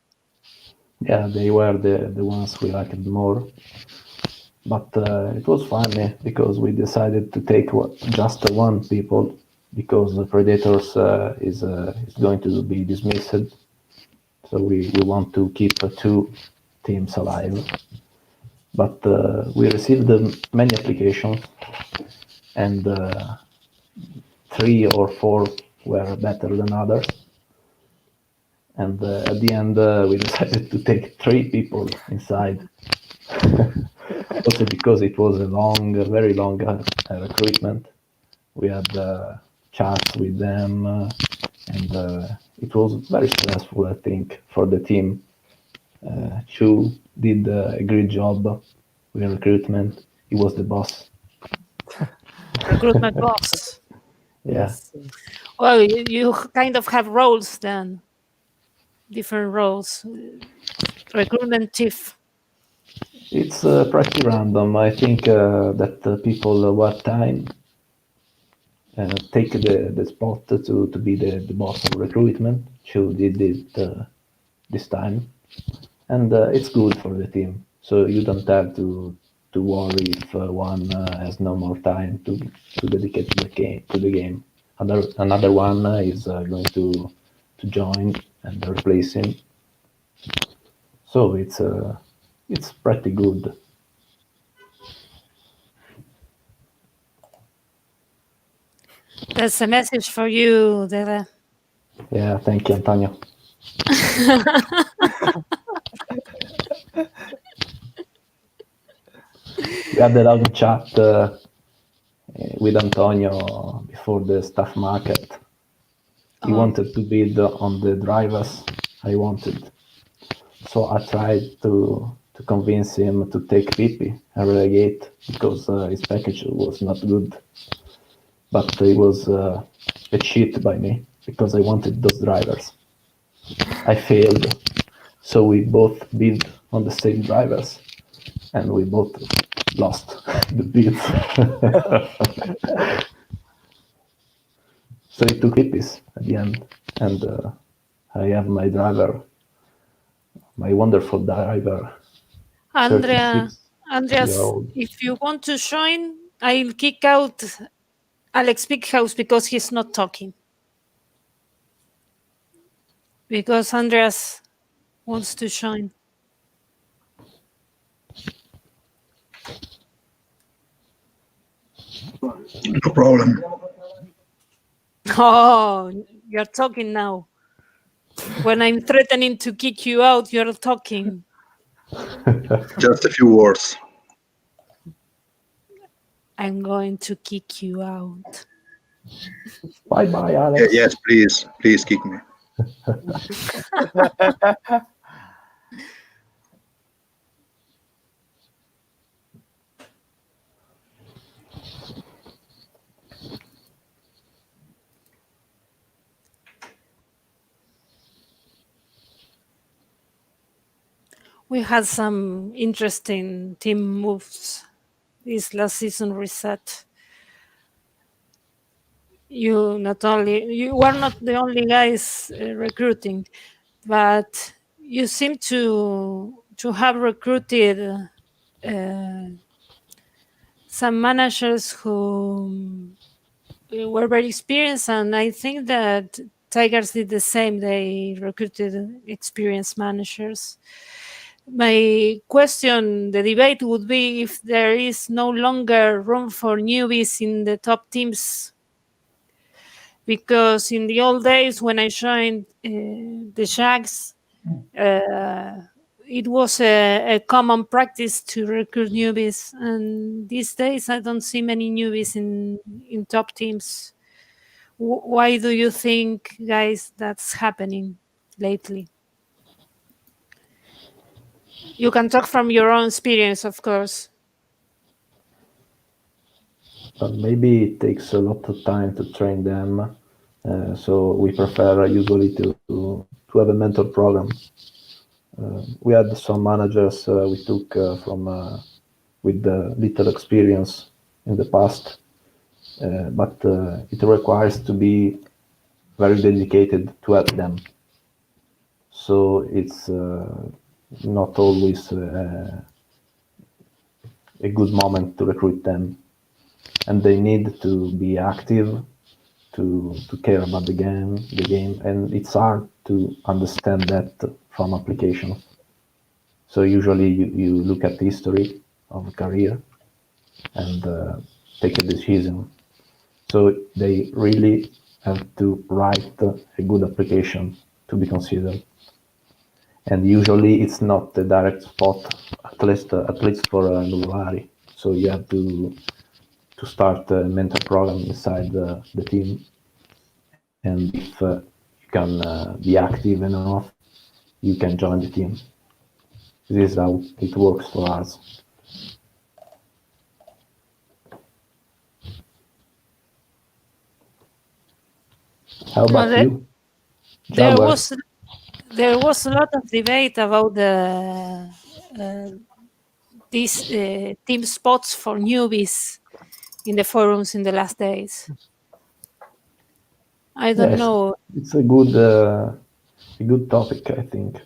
Yeah, they were the ones we liked more. But it was funny because we decided to take just one people because the Predators is going to be dismissed. So we want to keep two teams alive. But we received many applications, and 3 or 4 were better than others. And at the end, we decided to take 3 people inside. Also because it was a very long recruitment. We had chats with them, and it was very stressful, I think, for the team. Chu did a great job with recruitment. He was the boss. Recruitment boss. Yeah. Well, you kind of have roles then, different roles. Recruitment chief. It's pretty random. I think that people what time take the spot to be the boss of recruitment. Chu did it this time, and it's good for the team. So you don't have to worry if one has no more time to dedicate to the game. Another one is going to join and replace him. So it's pretty good. That's a message for you, Dede. Yeah, thank you, Antonio. We had a long chat with Antonio before the staff market. He wanted to bid on the drivers I wanted. So I tried to convince him to take Pippi and relegate because his package was not good. But it was a cheat by me because I wanted those drivers. I failed. So we both bid on the same drivers and we both lost the bids. So it took Pippis at the end. And I have my driver, my wonderful driver, Andreas, 36-year-old. if you want to join, I'll kick out Alex Bighouse because he's not talking. Because Andreas wants to join. No problem. Oh, you're talking now. When I'm threatening to kick you out, you're talking. Just a few words. I'm going to kick you out. Bye-bye, Alex. Yes, please kick me. We had some interesting team moves this last season reset. You were not the only guys recruiting, but you seem to have recruited some managers who were very experienced, and I think that Tigers did the same. They recruited experienced managers. My question, the debate would be if there is no longer room for newbies in the top teams. Because in the old days when I joined the Shags, it was a common practice to recruit newbies. And these days I don't see many newbies in top teams. Why do you think, guys, that's happening lately? You can talk from your own experience, of course. Maybe it takes a lot of time to train them. So we prefer usually to have a mentor program. We had some managers we took from with little experience in the past, but it requires to be very dedicated to help them. So it's not always a good moment to recruit them, and they need to be active, to care about the game, and it's hard to understand that from applications. So usually you look at the history of a career and take a decision. So they really have to write a good application to be considered. And usually it's not a direct spot, at least for Nuvolaris. So you have to start a mentor program inside the team. And if you can be active enough, you can join the team. This is how it works for us. How about you? There was a lot of debate about these team spots for newbies in the forums in the last days. I don't know. It's a good topic, I think,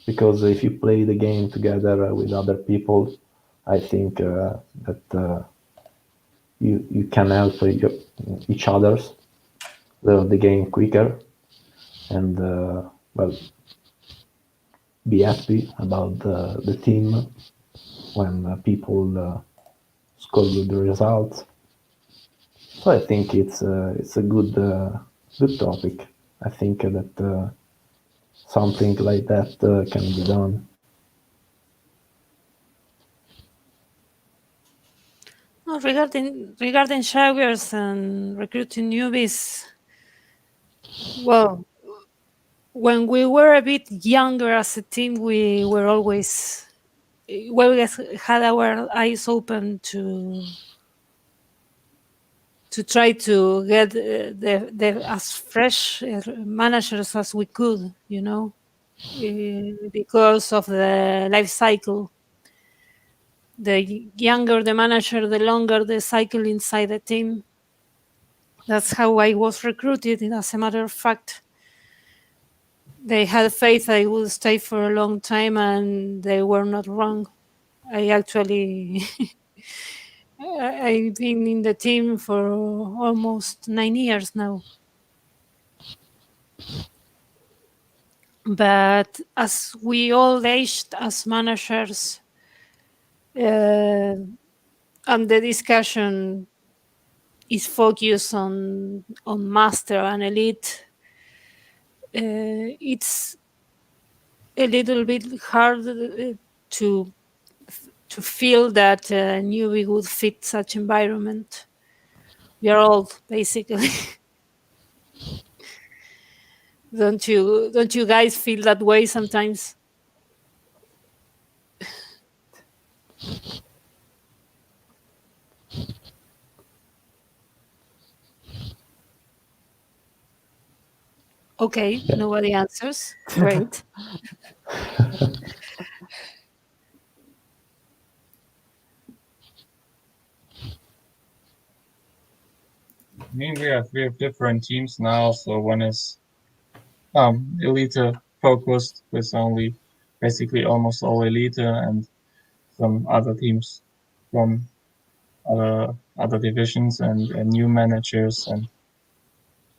because if you play the game together with other people, I think that you can help each others learn the game quicker and be happy about the team when people score good results. So I think it's a good topic. I think that something like that can be done. Well, regarding showers and recruiting newbies, well, when we were a bit younger as a team, we always had our eyes open to try to get the as fresh managers as we could, because of the life cycle. The younger the manager, the longer the cycle inside the team. That's how I was recruited. As a matter of fact, they had faith I would stay for a long time, and they were not wrong. I actually, I've been in the team for almost 9 years now. But as we all aged as managers, and the discussion is focused on master and elite, it's a little bit hard to feel that a newbie would fit such environment. We are old, basically. Don't you guys feel that way sometimes? Okay, Yeah. Nobody answers. Great. I mean, we have different teams now. So one is elite focused with only basically almost all elite, and some other teams from other divisions and new managers, and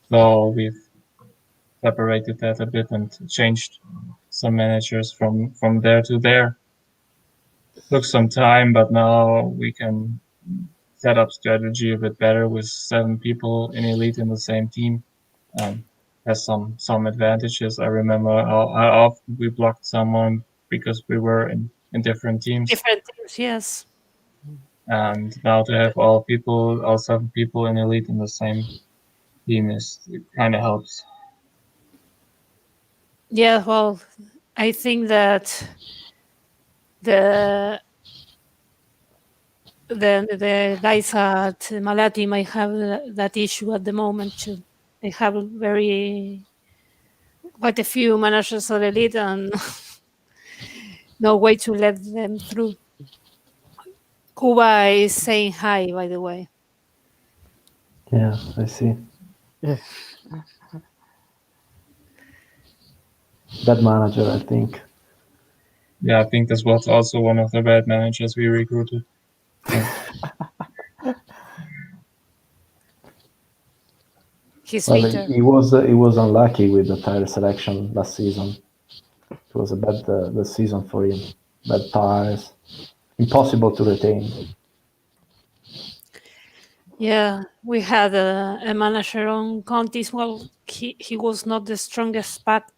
so we've separated that a bit and changed some managers from there to there. It took some time, but now we can set up strategy a bit better with 7 people in elite in the same team. Has some advantages. I remember how often we blocked someone because we were in different teams. Different teams, yes. And now to have all 7 people in elite in the same team it kind of helps. Yeah, well, I think that the guys at Malati might have that issue at the moment too. They have quite a few managers at elite and no way to let them through. Cuba is saying hi, by the way. Yeah, I see. Yeah. Bad manager, I think. Yeah, I think this was also one of the bad managers we recruited. Yeah. He's Well, bitter. he was unlucky with the tire selection last season. It was a bad the season for him. Bad tires, impossible to retain. Yeah, we had a manager on Contis. Well, he was not the strongest back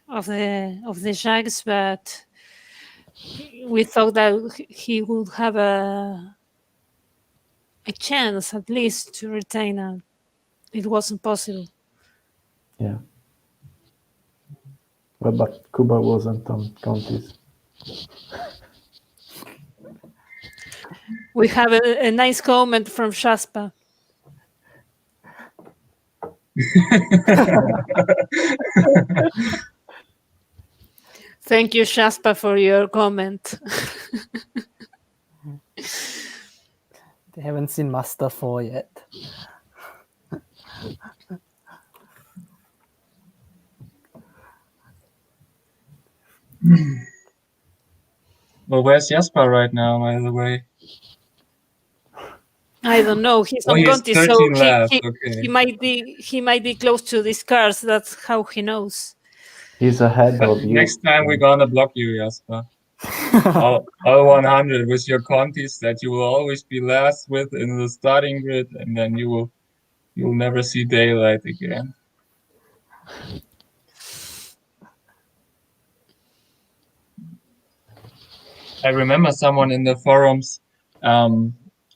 of the Jags, but we thought that he would have a chance at least to retain, and it wasn't possible. Yeah. Well, but Cuba wasn't on counties. We have a nice comment from Shaspa. Thank you, Shaspa, for your comment. They haven't seen Master 4 yet. Well, where's Jasper right now, by the way? I don't know. He's on he's Conti, 13 so left. Okay. he might be close to these cars. That's how he knows. He's ahead of you. Next time we're gonna block you, Jasper. all 100 with your Contis that you will always be last with in the starting grid, and then you will you'll never see daylight again. I remember someone in the forums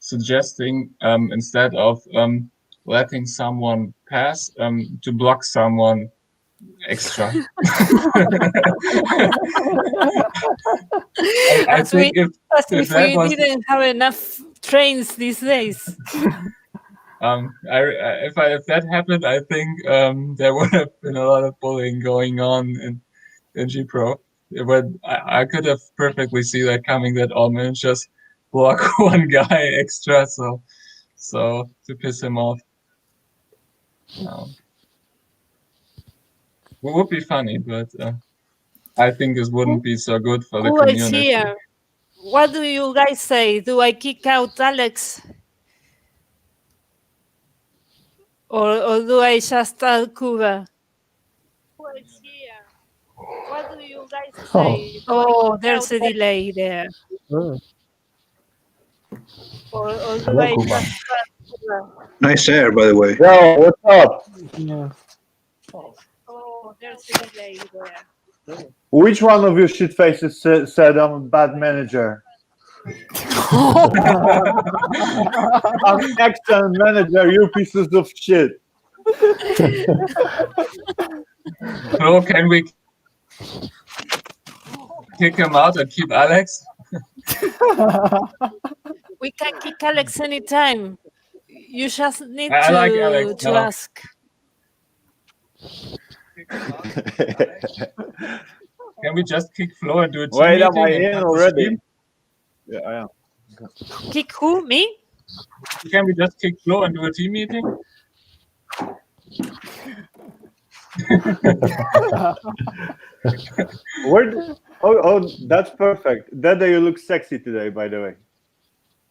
suggesting instead of letting someone pass, to block someone extra. I think if we that was, didn't have enough trains these days. if that happened, I think there would have been a lot of bullying going on in G Pro. But I could have perfectly see that coming, that all managers block one guy extra, so to piss him off. It would be funny, but I think this wouldn't be so good for the Who is community. here? What do you guys say? Do I kick out Alex? Or do I just tell Kuba? Who is here? What do you guys say? Oh, there's a delay there. Oh. Or do Hello, I Kuba. just tell Kuba? Nice hair, by the way. Yo, what's up? Yeah. Oh, there's a delay there. Which one of you shit faces said I'm a bad manager? I'm an excellent manager, you pieces of shit. So can we kick him out and keep Alex? We can kick Alex anytime. You just need I to, like Alex. to No. ask. Can we just kick Flo and do a team Wait, am meeting I and in cut the already? stream? Yeah, I am. Kick who? Me? Can we just kick Flo and do a team meeting? Oh, that's perfect. Dede, you look sexy today, by the way.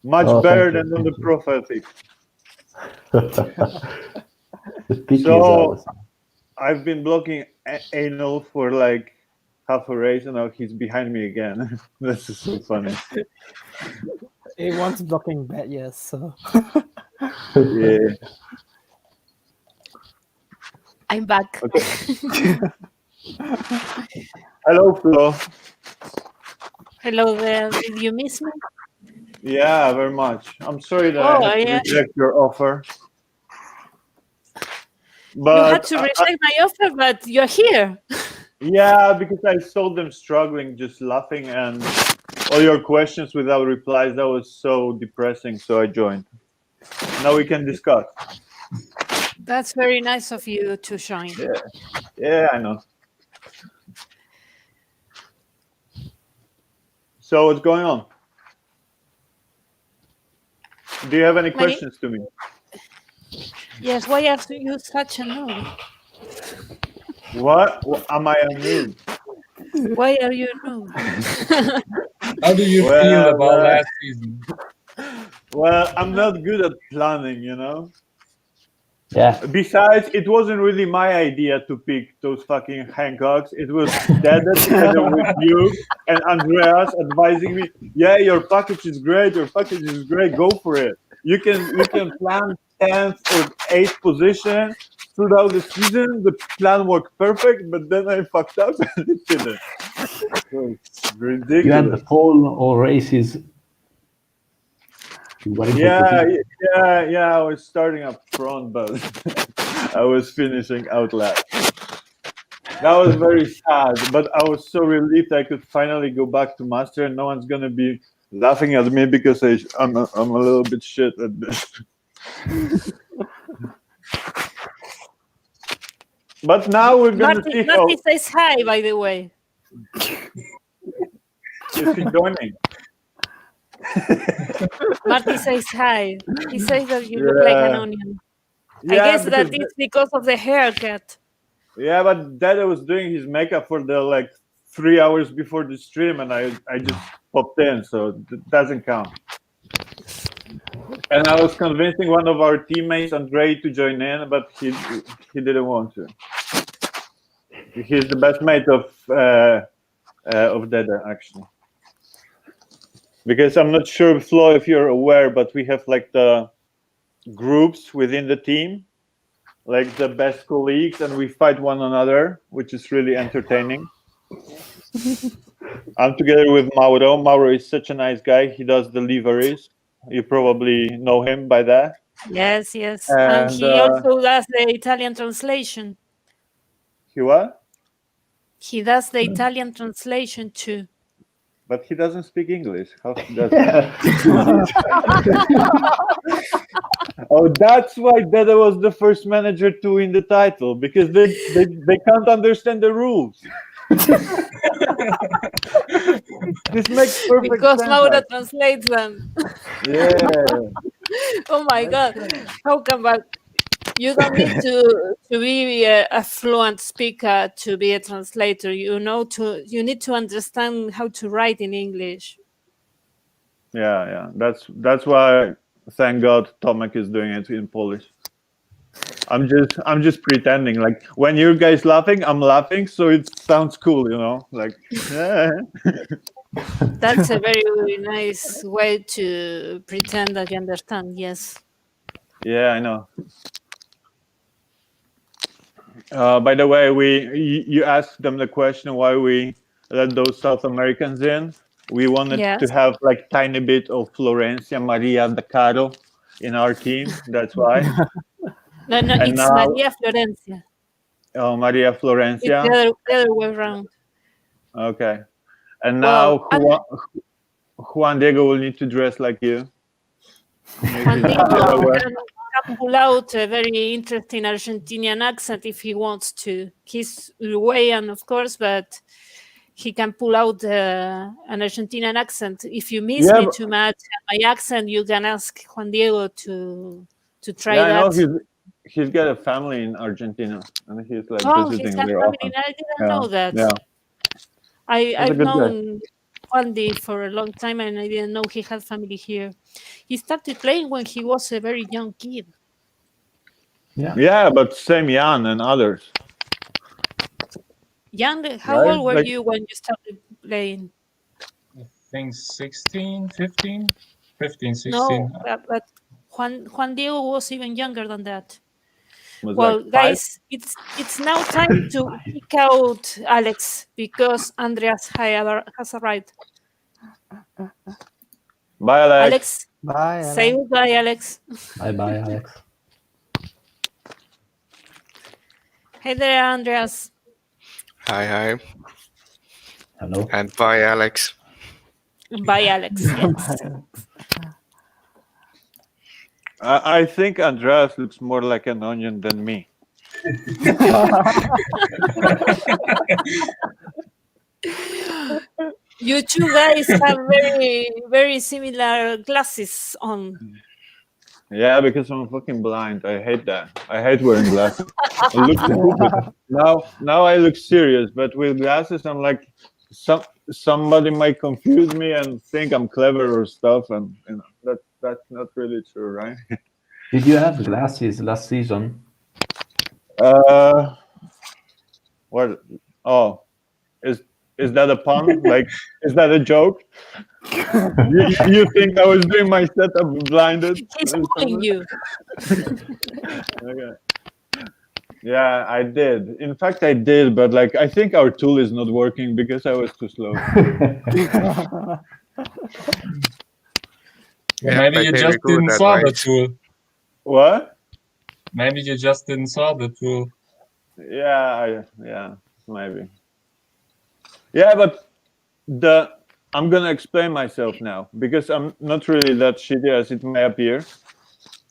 Much Oh, better thank you, than on the thank you. profile pic. The pick is So- awesome. I've been blocking Anal for like half a race, and now he's behind me again. This is so funny. It wants blocking bad, yes. So Yeah. I'm back. Okay. Hello, Flo. Hello there. Did you miss me? Yeah, very much. I'm sorry that Oh, I had to yeah. reject your offer. You But had to reject my offer, but you're here. yeah, because I saw them struggling, just laughing, and all your questions without replies. That was so depressing. So I joined. Now we can discuss. That's very nice of you to join. Yeah, I know. So what's going on? Do you have any questions to me? Yes, why are you such a noob? What? Am I a noob? Why are you a noob? How do you Well, feel about last season? Well, I'm not good at planning, you know? Yeah. Besides, it wasn't really my idea to pick those fucking Hancocks. It was Dede together with you and Andreas advising me, yeah, your package is great, go for it. You can plan 10th or 8th position throughout the season. The plan worked perfect, but then I fucked up and it didn't. So it's You had ridiculous. the pole or races. You were in pole position. Yeah, I was starting up front, but I was finishing out last. That was very sad, but I was so relieved I could finally go back to master, and no one's gonna be laughing at me because I'm a little bit shit at this. But now we're gonna see how Marty says hi, by the way. is he joining. Marty says hi. He says that you look like an Yeah. onion. Yeah, I guess that because it's because of the haircut. yeah, but Dede was doing his makeup for the like 3 hours before the stream, and I just popped in, so it doesn't count. And I was convincing one of our teammates, Andrei, to join in, but he didn't want to. He's the best mate of Dede, actually. Because I'm not sure, Flo, if you're aware, but we have like the groups within the team. like the best colleagues, and we fight one another, which is really entertaining. I'm together with Mauro. Mauro is such a nice guy. He does deliveries. You probably know him by that. Yes, yes. And And he also does the Italian translation. he what? He does the Italian translation too. But he doesn't speak English. How does Oh, that's why Dede was the first manager to win the title, because they can't understand the rules. This makes perfect Because sense. Maura Like, translates them. yeah. Oh my God. How come back? You don't need to be a fluent speaker to be a translator. You need to understand how to write in English. Yeah. That's why, thank God, Tomek is doing it in Polish. I'm just pretending. Like when you guys laughing, I'm laughing, so it sounds cool, you know. Like, yeah. That's a very nice way to pretend that you understand. Yes. Yeah, I know. By the way, you asked them the question why we let those South Americans in. We wanted Yes. to have like tiny bit of Florencia Maria da Caro in our team. That's why. No, And it's now, Maria Florencia. oh, Maria It's Florencia. the other way around. Okay. And Well, now Juan Diego will need to dress like you. Juan Diego can pull out a very interesting Argentinian accent if he wants to. He's Uruguayan, of course, but he can pull out an Argentinian accent. If you miss me too much my accent, you can ask Juan Diego to try that. I know he's got a family in Argentina, and he's like visiting he's got there family. often. I didn't know that. Yeah. I've known Juan Di for a long time, and I didn't know he had family here. He started playing when he was a very young kid. Yeah, but same Jan and others. Jan, how old were you when you started playing? I think 16, 15, 16. No, but Juan Diego was even younger than that. Was well, like guys, it's now time to kick out Alex because Andreas has arrived. Bye, Alex. Alex, Bye. say goodbye, Alex. Bye, Alex. Hey there, Andreas. Hi. Hello. And bye, Alex. Bye, Alex. Yes. I think Andreas looks more like an onion than me. You two guys have very, very similar glasses on. Yeah, because I'm fucking blind. I hate that. I hate wearing glasses. I look stupid. Now I look serious, but with glasses, I'm like, somebody might confuse me and think I'm clever or stuff, and you know that's not really true, right? Did you have glasses last season? What? Oh, is that a pun? Like, is that a joke? you think I was doing my setup blinded? He's fooling you. Okay. Yeah, I did. In fact, I did, but like, I think our tool is not working because I was too slow. Maybe you just didn't saw the tool. What? Maybe you just didn't saw the tool. Yeah, maybe. Yeah, but I'm gonna explain myself now because I'm not really that shitty as it may appear.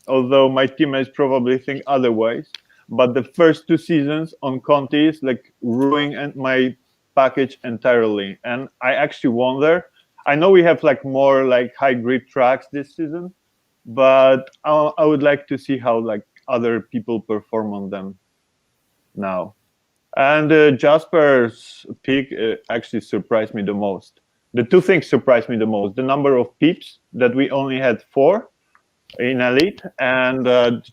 Although my teammates probably think otherwise. But the first 2 seasons on Conti is like ruining my package entirely, and I actually wonder. I know we have like more like high grip tracks this season, but I would like to see how like other people perform on them now. And Jasper's pick actually surprised me the most. The 2 things surprised me the most: the number of peeps that we only had 4 in Elite, and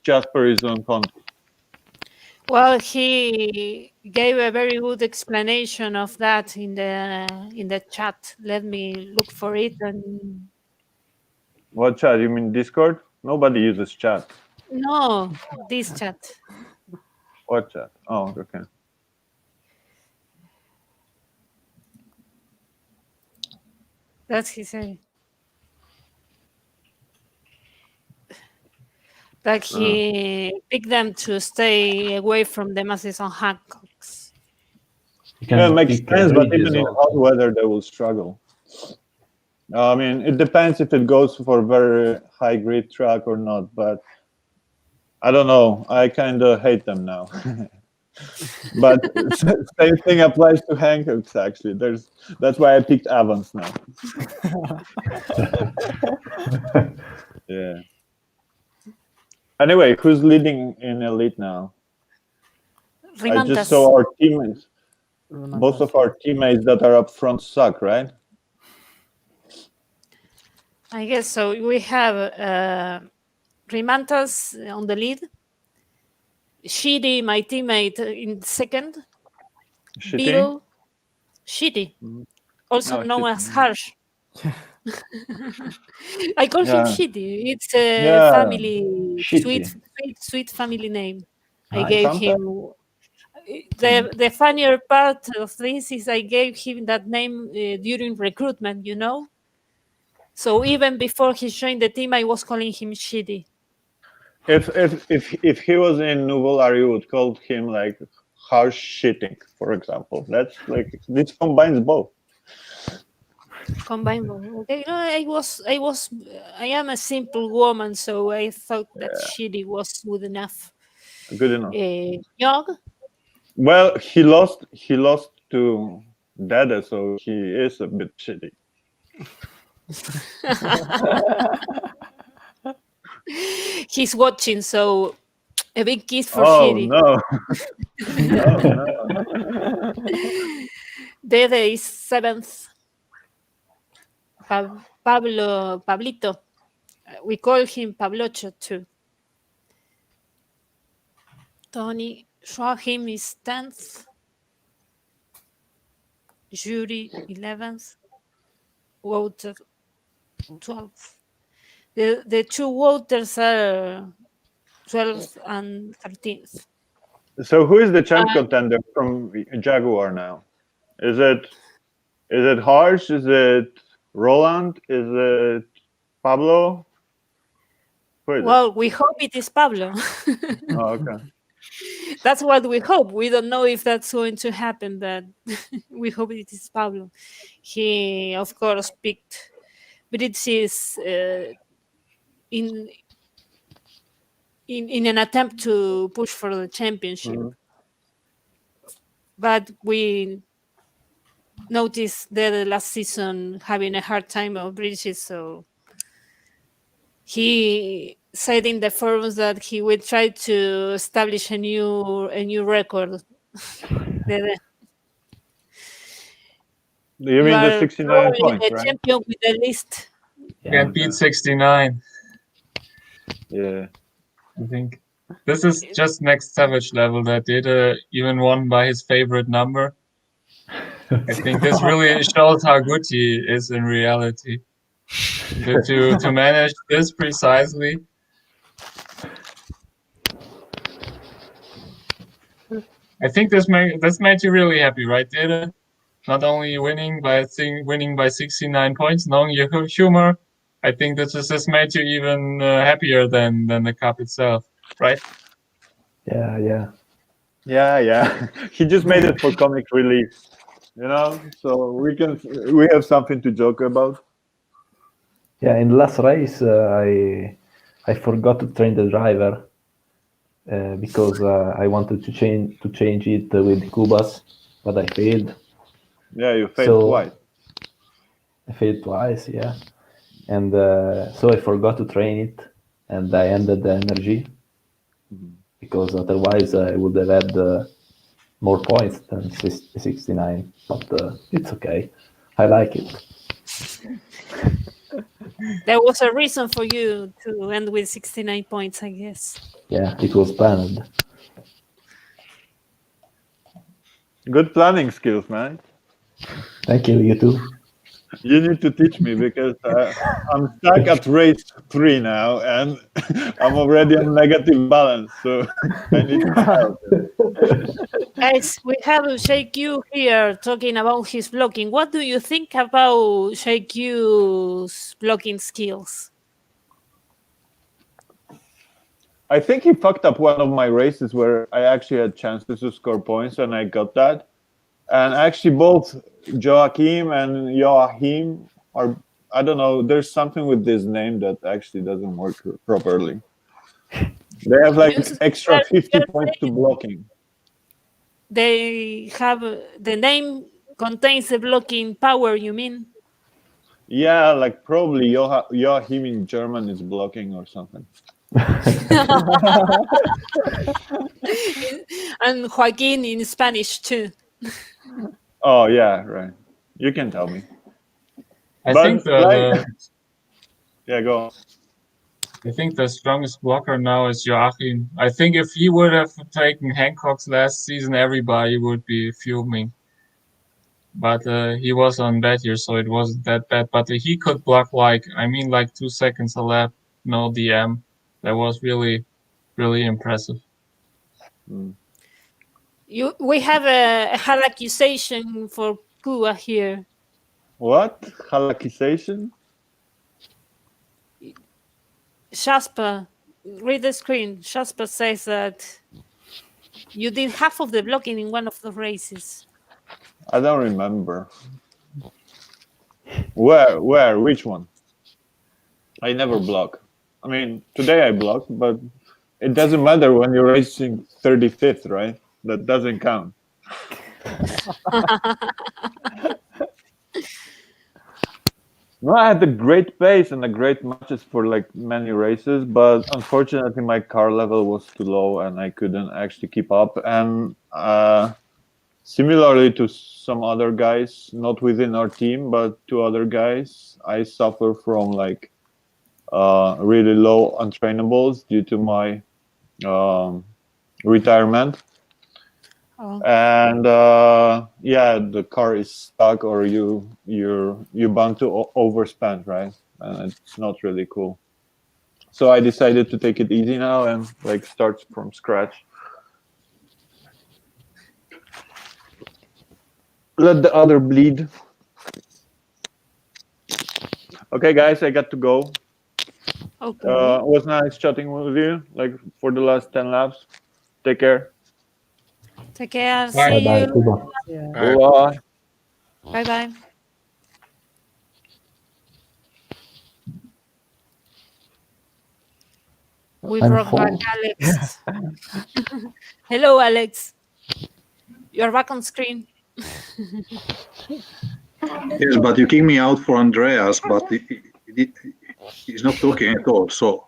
Jasper is on Conti. Well, he gave a very good explanation of that in the chat. Let me look for it. And What chat? You mean Discord? Nobody uses chat. no, this chat. What chat? Oh, okay. That's he said. That he picked them to stay away from the masses on Hancocks. You can Yeah, it makes pick sense, but bridges even in also. hot weather, they will struggle. I mean, it depends if it goes for very high grid track or not, but I don't know. I kind of hate them now. But same thing applies to Hancocks, actually. That's why I picked Avans now. Yeah. Anyway, who's leading in Elite now? I just Rimantas. saw our teammates. Most of our teammates that are up front suck, right? I guess so. We have Rimantas on the lead. Shitty, my teammate, in second. Shitty? Bill, Shitty, also Oh, known Shitty. as Harsh. I call him Yeah. Shitty. It's a Yeah. family, Shitty. sweet family name. I Nice. gave Sometimes. him. The funnier part of this is I gave him that name during recruitment, you know? So even before he joined the team, I was calling him Shitty. If he was in Nuvolaris, you would call him like harsh shitting, for example. That's like this combines both. Combine both. Okay, no, I am a simple woman, so I thought that Shitty was good enough. Good enough. Young? Well, he lost to Dede, so he is a bit shitty. He's watching, so a big kiss for Oh Shitty. no! Oh no! Dede is seventh. Pablito. We call him Pablocho too. Tony Schwahim is 10th. Jury 11th. Walter 12th. The two Walters are 12th and 13th. So who is the champ contender from Jaguar now? Is it Harsh? Is it Roland? Is it Pablo? Well, we hope it is Pablo. Oh, okay. That's what we hope. We don't know if that's going to happen, but we hope it is Pablo. He, of course, picked Bridges in an attempt to push for the championship. Mm-hmm. But we noticed that last season having a hard time of Bridges, so he said in the forums that he would try to establish a new record. You mean the 69 points, the right? champion with the least. Can't beat 69. Yeah. I think this is just next Savage level that Dede even won by his favorite number. I think this really shows how good he is in reality. To manage this precisely. I think this made you really happy, right, Dede? Not only winning by 69 points, knowing your humor, I think this made you even happier than the cup itself, right? Yeah. He just made it for comic relief, you know. So we have something to joke about. Yeah, in the last race, I forgot to train the driver because I wanted to change it with Cubas, but I failed. Yeah, you failed twice. I failed twice, yeah. And so I forgot to train it, and I ended the energy because otherwise I would have had more points than 69. But it's okay. I like it. There was a reason for you to end with 69 points, I guess. Yeah, it was planned. Good planning skills, man. Thank you, you too. You need to teach me because I'm stuck at race 3 now and I'm already on negative balance, so I need help. Guys, we have JQ here talking about his blocking. What do you think about JQ's blocking skills? I think he fucked up one of my races where I actually had chances to score points and I got that. And actually, both Joachim and Joachim are, I don't know, there's something with this name that actually doesn't work properly. They have like extra 50 points to blocking. They have the name contains the blocking power, you mean? Yeah, like probably Joachim in German is blocking or something. And Joaquin in Spanish too. Oh, yeah, right. You can tell me. I But, think yeah, go on. I think the strongest blocker now is Joachim. I think if he would have taken Hancock's last season, everybody would be fuming. But he was on that year, so it wasn't that bad. But he could block like 2 seconds a lap, no DM. That was really, really impressive. We have a hard accusation for Cuba here. What? Halakization? Shaspa, read the screen. Shaspa says that you did half of the blocking in one of the races. I don't remember. Where? Which one? I never block. I mean, today I blocked, but it doesn't matter when you're racing 35th, right? That doesn't count. No, I had a great pace and a great matches for like many races, but unfortunately my car level was too low and I couldn't actually keep up. And similarly to some other guys, not within our team, but to other guys, I suffer from like really low untrainables due to my retirement. Oh. And yeah, the car is stuck, or you're bound to overspend, right? And it's not really cool. So I decided to take it easy now and like start from scratch. Let the other bleed. Okay, guys, I got to go. Okay. It was nice chatting with you, like for the last 10 laps. Take care. Take care. Bye. See Bye, you. Cuba. Yeah. Bye. Bye bye. We I'm brought back full. Alex. Hello, Alex. You're back on screen. Yes, but you kicked me out for Andreas, but he's not talking at all. So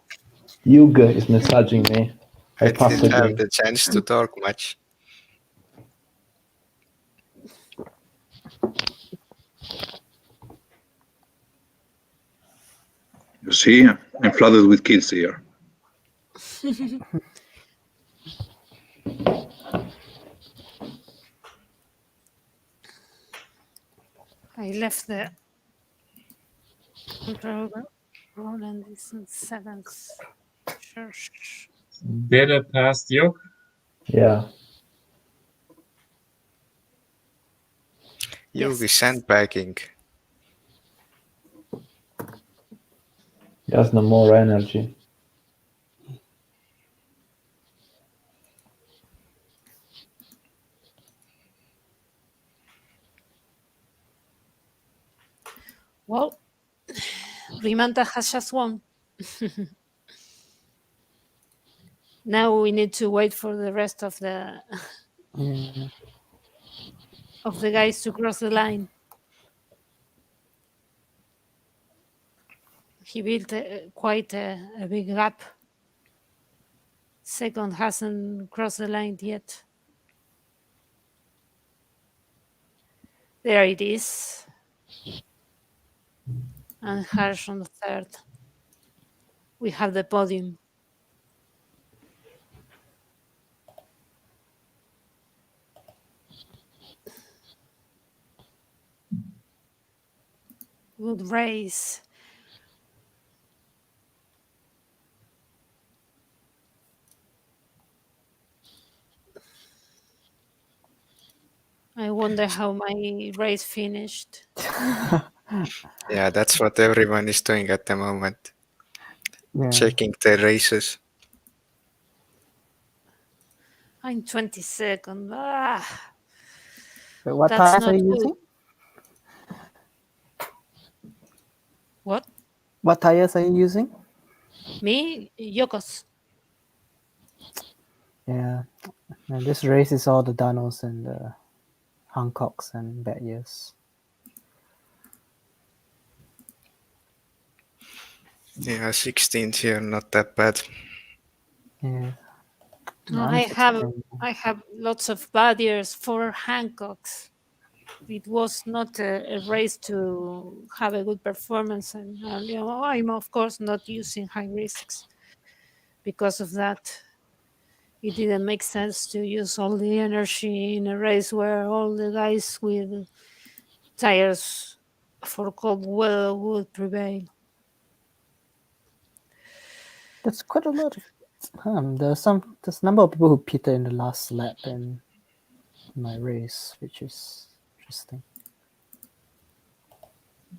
Yuga is messaging me. I pass didn't have again. the chance to talk much. you see, I'm flooded with kids here. I left the Roland is in seventh. Church. Dede passed Juk. Yeah. You'll be Yes. sandbagging. He has no more energy. Well, Rimanta has just won. Now we need to wait for the rest of the Yeah. of the guys to cross the line. He built quite a big gap. Second hasn't crossed the line yet. There it is. And Harsh on the third. We have the podium. Good race. I wonder how my race finished. Yeah, that's what everyone is doing at the moment. Yeah. Checking their races. I'm 22nd. Ah, But what that's tires are not you good. using? What? What tires are you using? Me? Yokos. Yeah. And this race is all the Danos and the Hancocks and bad years. Yeah, 16th here, not that bad. Yeah. No, I'm expecting- I have lots of bad years for Hancocks. It was not a race to have a good performance, and I'm of course not using high risks because of that. It didn't make sense to use all the energy in a race where all the guys with tires for cold weather would prevail. That's quite a lot of. There's a number of people who pitted in the last lap in my race, which is interesting.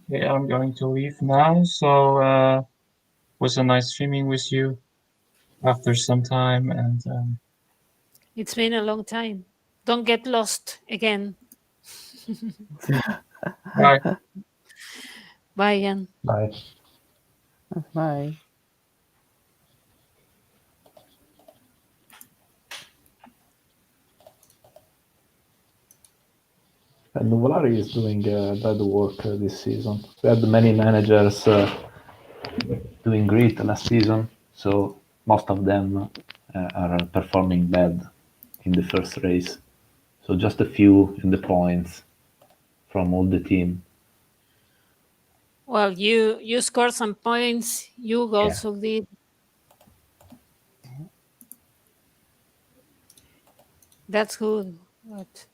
Yeah, I'm going to leave now. So was a nice streaming with you after some time, and It's been a long time. Don't get lost again. bye. Bye, Jan. Bye. Bye. And Nuvolaris is doing bad work this season. We had many managers doing great last season, so most of them are performing bad in the first race. So just a few in the points from all the team. Well, you scored some points. You also did. That's good. But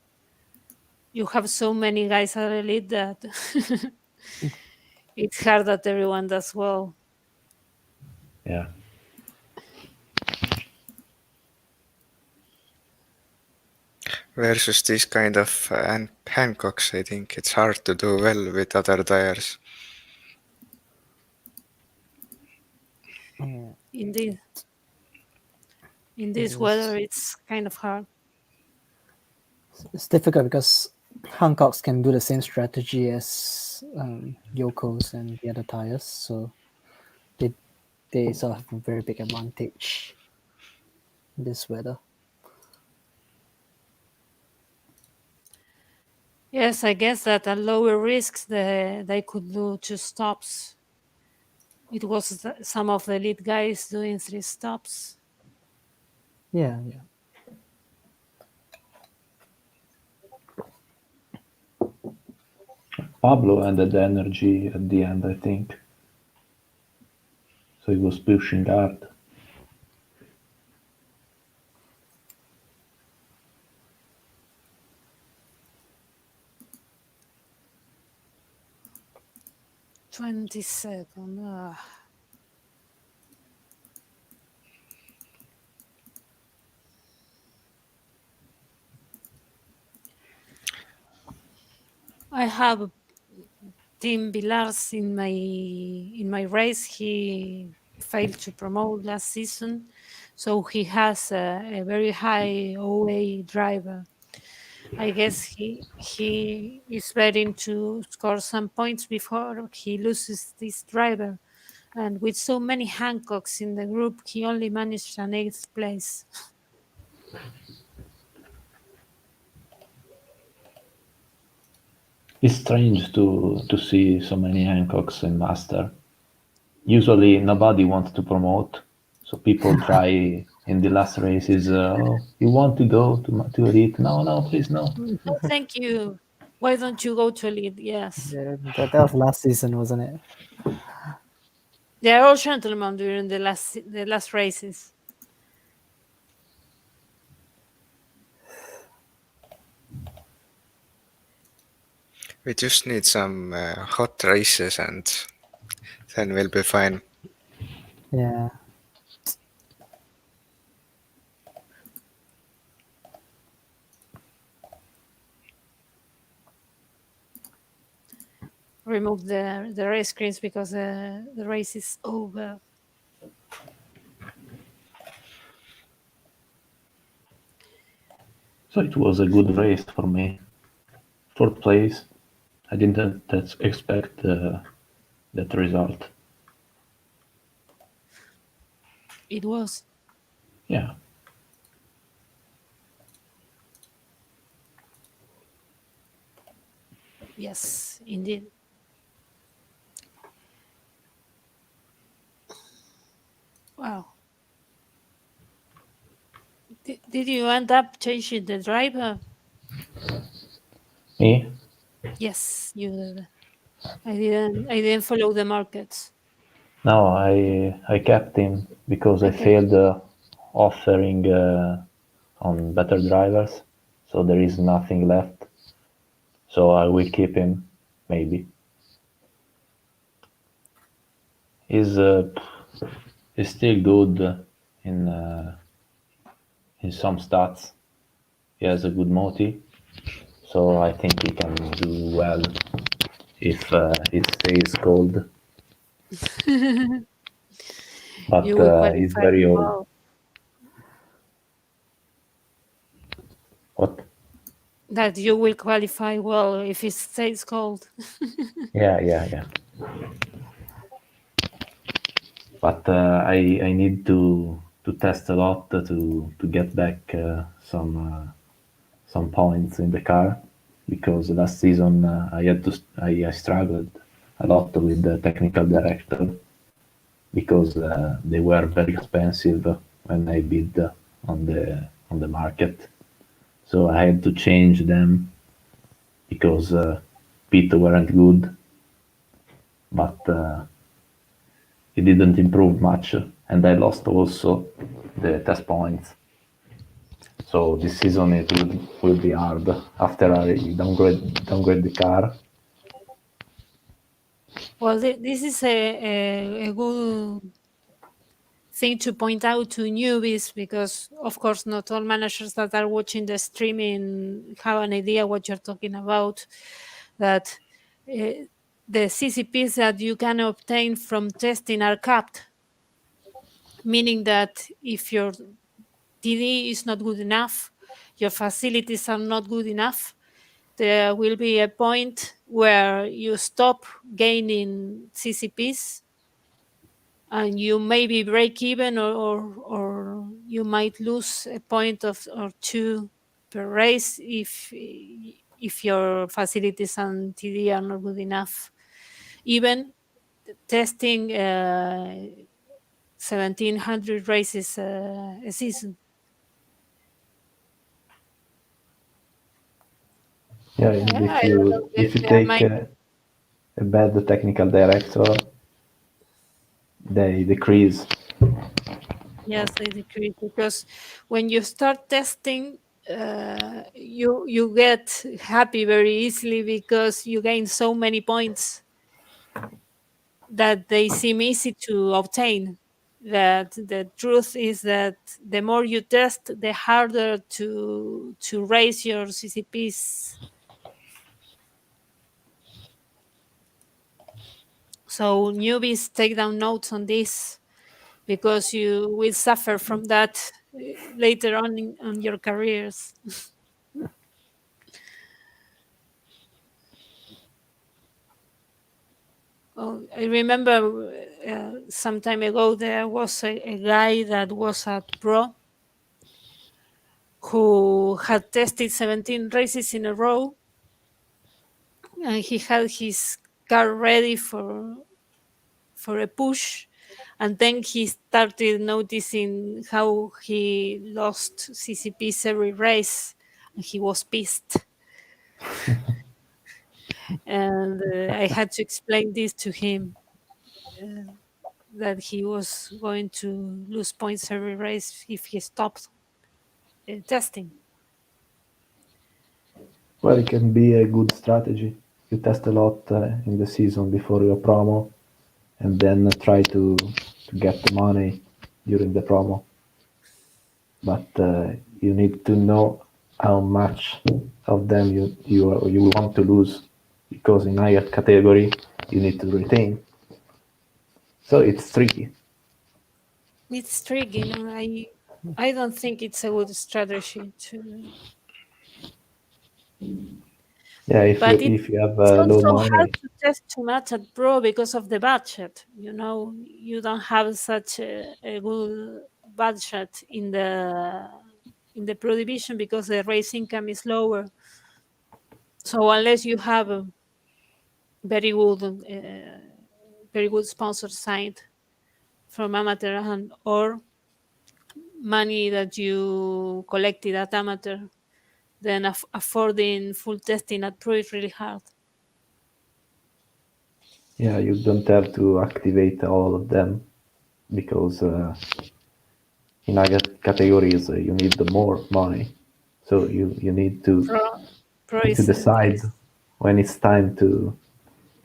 you have so many guys at elite that it's hard that everyone does well. Yeah. Versus this kind of Hancocks, I think it's hard to do well with other tires. Yeah. Indeed. In this Yes. weather, it's kind of hard. It's difficult because Hancocks can do the same strategy as Yokos and the other tires, so they sort of have a very big advantage in this weather. Yes, I guess that at lower risks, they could do 2 stops. It was some of the elite guys doing 3 stops. Yeah. Pablo ended the energy at the end, I think. So he was pushing hard. "22nd. I have Tim Vilars in my race. He failed to promote last season, so he has a very high OA driver. I guess he is betting to score some points before he loses this driver. And with so many Hancocks in the group, he only managed an 8th place. It's strange to see so many Hancocks in Master. Usually nobody wants to promote, so people try in the last races. Oh, you want to go to elite? No, please no. Oh, thank you. Why don't you go to elite? Yes. Yeah, that was last season, wasn't it? They are all gentlemen during the last races. We just need some hot races and then we'll be fine. Yeah. remove the race screens because the race is over. So it was a good race for me. Fourth place. I didn't expect that result. It was. Yeah. Yes, indeed. Wow. Did you end up changing the driver? Me? Yes, you did. I didn't follow the markets. No, I kept him because I Okay. failed offering on better drivers, so there is nothing left. So I will keep him, maybe. He's still good in some stats. He has a good moti, so I think he can do well if it stays cold. But You will he's qualify very old. well. What? That you will qualify well if it stays cold. Yeah. But I need to test a lot to get back some points in the car, because last season I struggled a lot with the technical director, because they were very expensive when I bid on the market. So I had to change them because pit weren't good, but it didn't improve much, and I lost also the test points. So this season it will be hard after I downgrade the car. Well, this is a good thing to point out to newbies, because of course not all managers that are watching the streaming have an idea what you're talking about, that the CCPs that you can obtain from testing are capped, meaning that if your TD is not good enough, your facilities are not good enough, there will be a point where you stop gaining CCPs and you maybe break even, or you might lose a point or two per race if your facilities and TD are not good enough. Even testing 1,700 races a season. Yeah, and I don't know, if you there take might, a bad technical director, they decrease. yes, they decrease, because when you start testing, you get happy very easily because you gain so many points that they seem easy to obtain. That the truth is that the more you test, the harder to raise your CCPs. So newbies, take down notes on this, because you will suffer from that later on your careers. Oh, I remember some time ago there was a guy that was at Pro who had tested 17 races in a row, and he had his car ready for a push, and then he started noticing how he lost CCPs every race, and he was pissed. And I had to explain this to him, that he was going to lose points every race if he stopped testing. Well, it can be a good strategy. You test a lot in the season before your promo, and then try to get the money during the promo. But you need to know how much of them you want to lose, because in higher category you need to retain. So it's tricky. It's tricky. I don't think it's a good strategy to. Yeah, But if you have it's low also hard money, to test too much at pro because of the budget. You don't have such a good budget in the pro division because the race income is lower. So unless you have a very good sponsor signed from amateur or money that you collected at amateur, then affording full testing at pro is really hard. yeah, you don't have to activate all of them because in other categories you need more money. So you need Pro to is decide when it's time to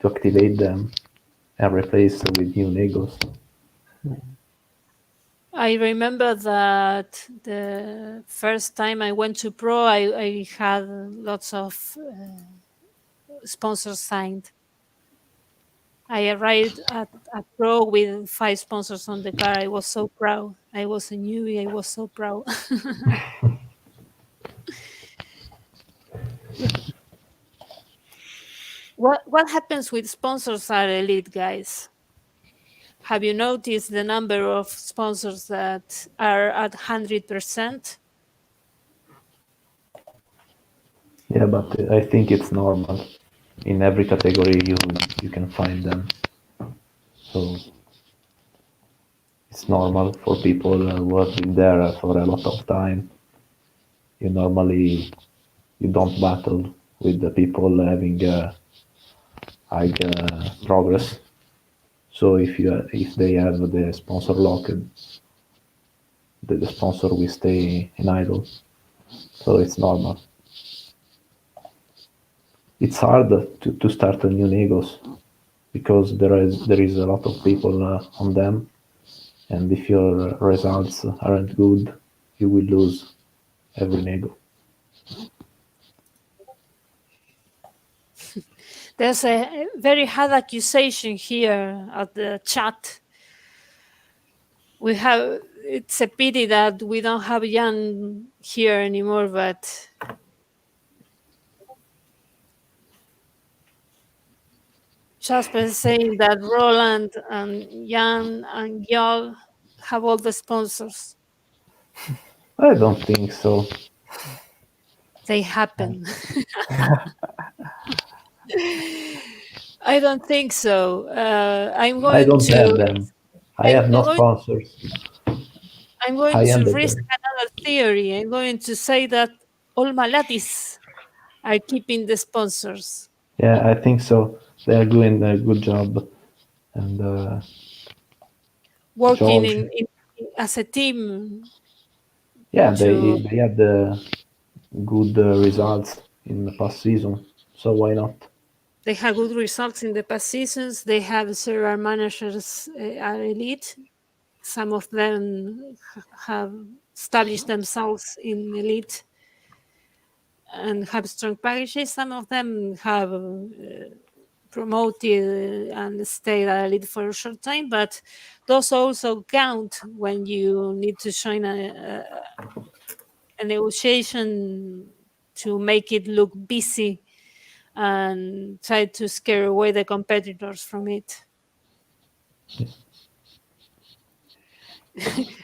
activate them and replace with new Negos. I remember that the first time I went to pro, I had lots of sponsors signed. I arrived at pro with 5 sponsors on the car. I was so proud. I was a newbie. I was so proud. What happens with sponsors at elite, guys? Have you noticed the number of sponsors that are at 100%? Yeah, but I think it's normal. In every category you can find them. So it's normal for people who have been there for a lot of time. You don't battle with the people having high progress. So if they have the sponsor locked, the sponsor will stay in idle. So it's normal. It's hard to start a new Negos because there is a lot of people on them, and if your results aren't good, you will lose every Nego. There's a very hard accusation here at the chat. It's a pity that we don't have Jan here anymore, but Jasper is saying that Roland and Jan and Yal have all the sponsors. I don't think so. They happen. I don't think so. I'm going I don't to. have them. I have no sponsors. I'm going I to ended risk them. another theory. I'm going to say that all Malatis are keeping the sponsors. Yeah, I think so. They are doing a good job, and Working George. as a team. Yeah, to they had good results in the past season, so why not? They have good results in the past seasons. They have several managers at elite. Some of them have established themselves in elite and have strong packages. Some of them have promoted and stayed at elite for a short time, but those also count when you need to join a negotiation to make it look busy and try to scare away the competitors from it.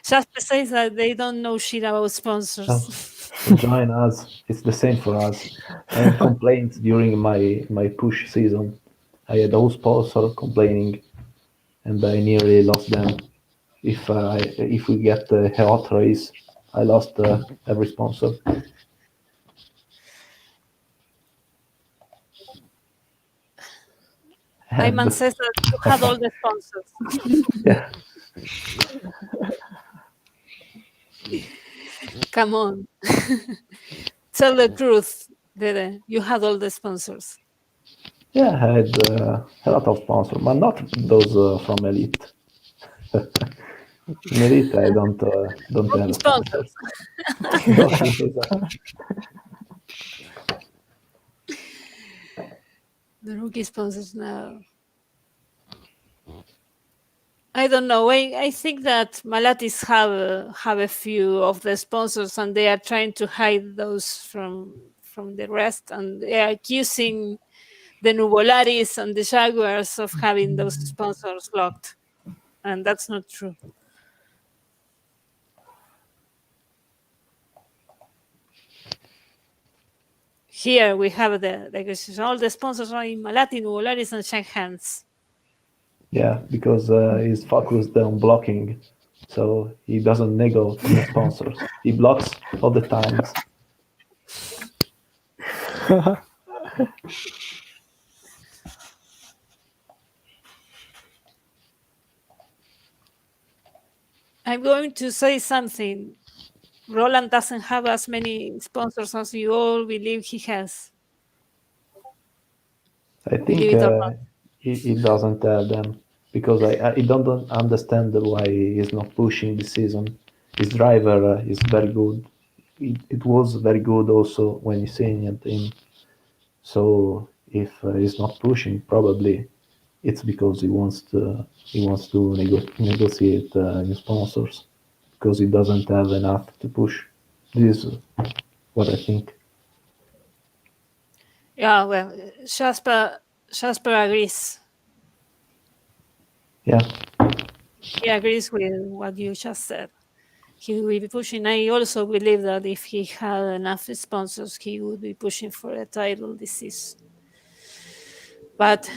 Jasper says that they don't know shit about sponsors. So join us. It's the same for us. I had complaints during my push season. I had all sponsors complaining, and I nearly lost them. If we get a hot race, I lost every sponsor. Ayman says that you had all the sponsors. Yeah. Come on. Tell the truth, Dede. You had all the sponsors. Yeah, I had a lot of sponsors, but not those from Elite. In Elite, I don't have sponsors. The rookie sponsors now. I don't know. I think that Malatis have a few of the sponsors, and they are trying to hide those from the rest, and they are accusing the Nuvolaris and the Jaguars of having those sponsors locked, and that's not true. Here we have all the sponsors are in Malati, Nuvolaris, and Shake Hands. Yeah, because he's focused on blocking, so he doesn't negotiate the sponsors. He blocks all the times. I'm going to say something. Roland doesn't have as many sponsors as you all believe he has. I think he doesn't have them because I don't understand why he's not pushing this season. His driver is very good. It was very good also when you signed him. So if he's not pushing, probably it's because he wants to negotiate new sponsors because he doesn't have enough to push. This is what I think. Yeah, well, Jasper agrees. Yeah. He agrees with what you just said. He will be pushing. I also believe that if he had enough sponsors, he would be pushing for a title this season. But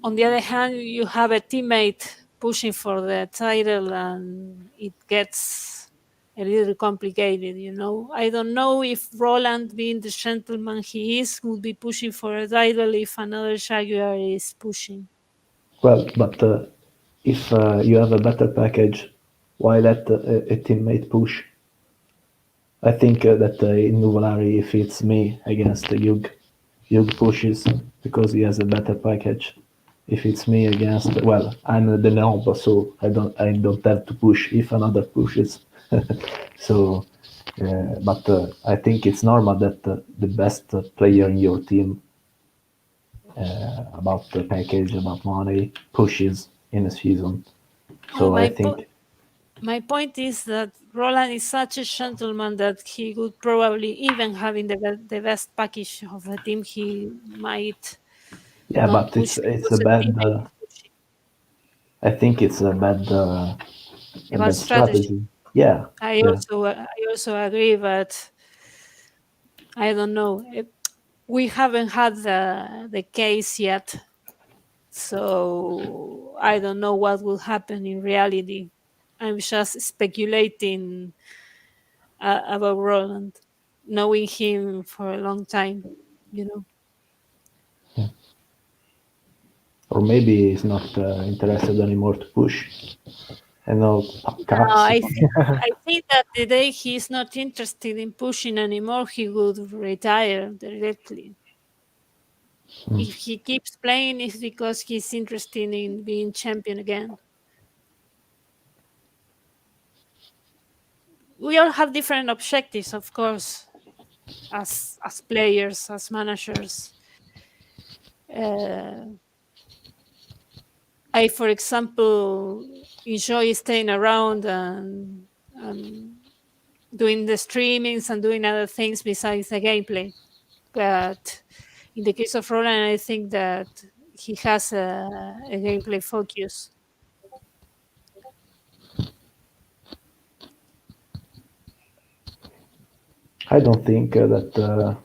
on the other hand, you have a teammate pushing for the title, and it gets a little complicated, you know. I don't know if Roland, being the gentleman he is, would be pushing for a title if another Jaguar is pushing. Well, but if you have a better package, why let a teammate push? I think that in Nuvolaris, if it's me against Hugh pushes because he has a better package. If it's me against, well, I'm the number, so I don't have to push if another pushes. So, but I think it's normal that the best player in your team, about the package, about money, pushes in a season. So I think. My point is that Roland is such a gentleman that he would probably, even having the best package of the team, he might. Yeah, but it's a bad. I think it's a bad strategy. Yeah. I also agree, but I don't know. We haven't had the case yet, so I don't know what will happen in reality. I'm just speculating about Roland, knowing him for a long time, you know. Yeah. Or maybe he's not interested anymore to push. I think that the day he's not interested in pushing anymore, he would retire directly. If he keeps playing, it's because he's interested in being champion again. We all have different objectives, of course, as players, as managers. I, for example, enjoy staying around and doing the streamings and doing other things besides the gameplay. But in the case of Roland, I think that he has a gameplay focus. I don't think that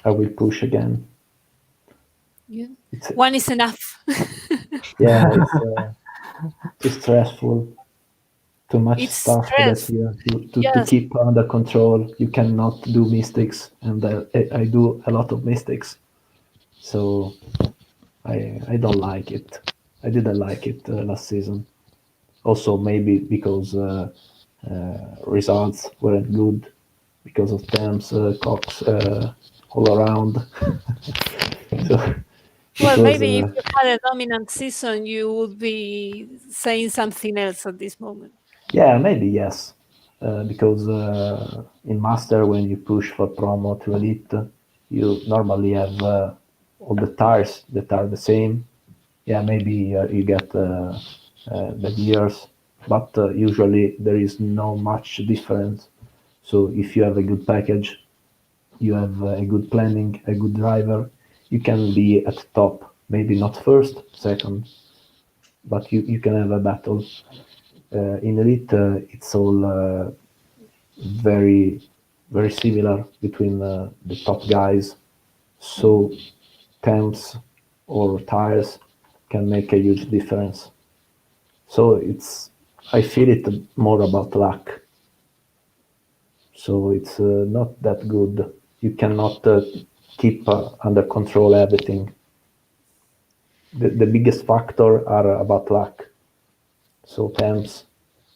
I will push again. Yeah. One is enough. Yeah, it's too stressful. Too much stuff that you have to keep under control. You cannot do mistakes, and I do a lot of mistakes. So I don't like it. I didn't like it last season. Also, maybe because results weren't good because of temps, Cox, all around. So, well, maybe if you had a dominant season, you would be saying something else at this moment. Yeah, maybe yes. Because in Master, when you push for promo to Elite, you normally have all the tires that are the same. Yeah, maybe you get the gears, but usually there is no much difference. So if you have a good package, you have a good planning, a good driver, you can be at top. Maybe not first, second, but you can have a battle. In Elite, it's all very, very similar between the top guys. So temps or tires can make a huge difference. So I feel it more about luck. So it's not that good. You cannot keep under control everything. The biggest factor are about luck. So temps,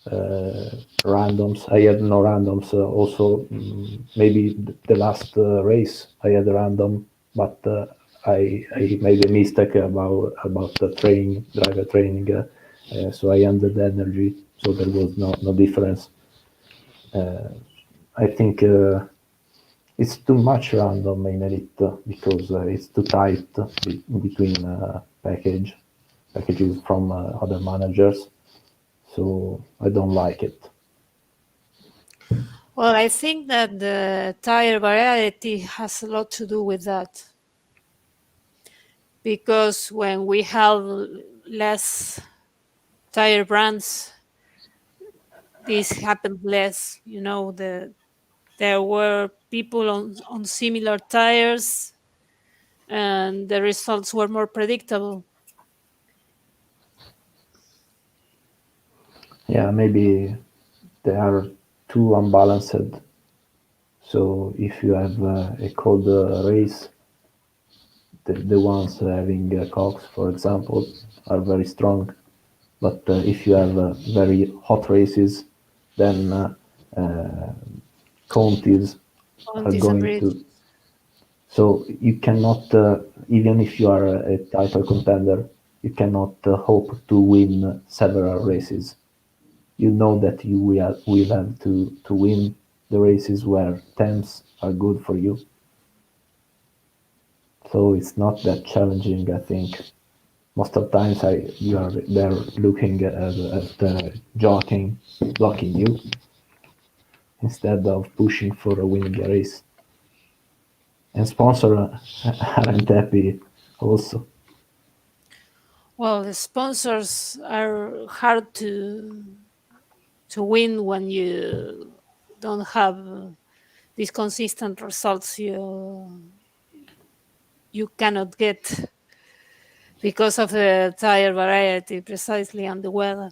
randoms. I had no randoms. Also, maybe the last race I had a random, but I made a mistake about the training, driver training. So I ended the energy. So there was no difference. I think it's too much random in Elite because it's too tight between packages from other managers. So I don't like it. Well, I think that the tire variety has a lot to do with that. Because when we have less tire brands, this happened less. There were people on similar tires, and the results were more predictable. Yeah, maybe they are too unbalanced. So if you have a cold race, the ones having cogs, for example, are very strong. But if you have very hot races, then counties On are this and going bridge. to. So you cannot, even if you are a title contender, you cannot hope to win several races. You know that you will have to win the races where temps are good for you. So it's not that challenging, I think. Most of the times you are there looking at the jockeying, blocking you, instead of pushing for a winning race. And sponsors aren't happy also. Well, the sponsors are hard to win when you don't have these consistent results you cannot get because of the tire variety precisely and the weather.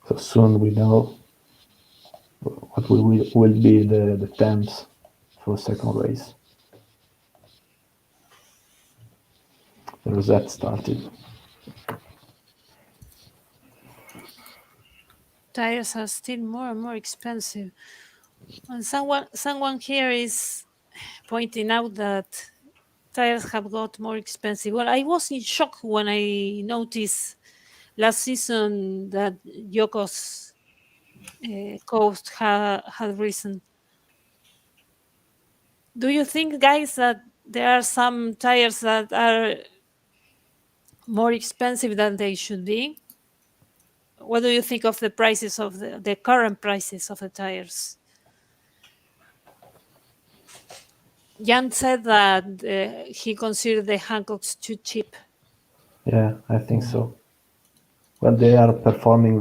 So soon we know what will be the temps for second race. The Rosette started. Tires are still more and more expensive. And someone here is pointing out that tires have got more expensive. Well, I was in shock when I noticed last season that Yoko's cost had risen. Do you think, guys, that there are some tires that are more expensive than they should be? What do you think of the prices of the current prices of the tires? Jan said that he considered the Hancocks too cheap. Yeah, I think so. Well, they are performing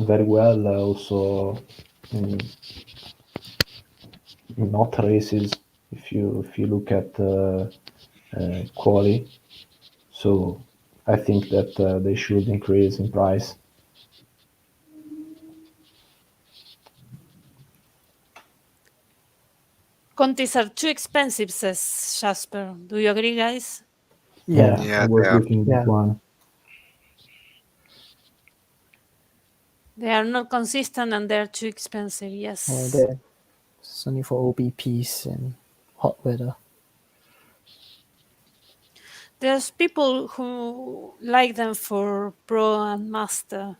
very well also in not races. If you look at quali, so I think that they should increase in price. Contis are too expensive, says Jasper. Do you agree, guys? Yeah, Yeah, I was they are. looking at Yeah. one. They are not consistent and they're too expensive, yes. it's only for OBPs and hot weather. There's people who like them for pro and master.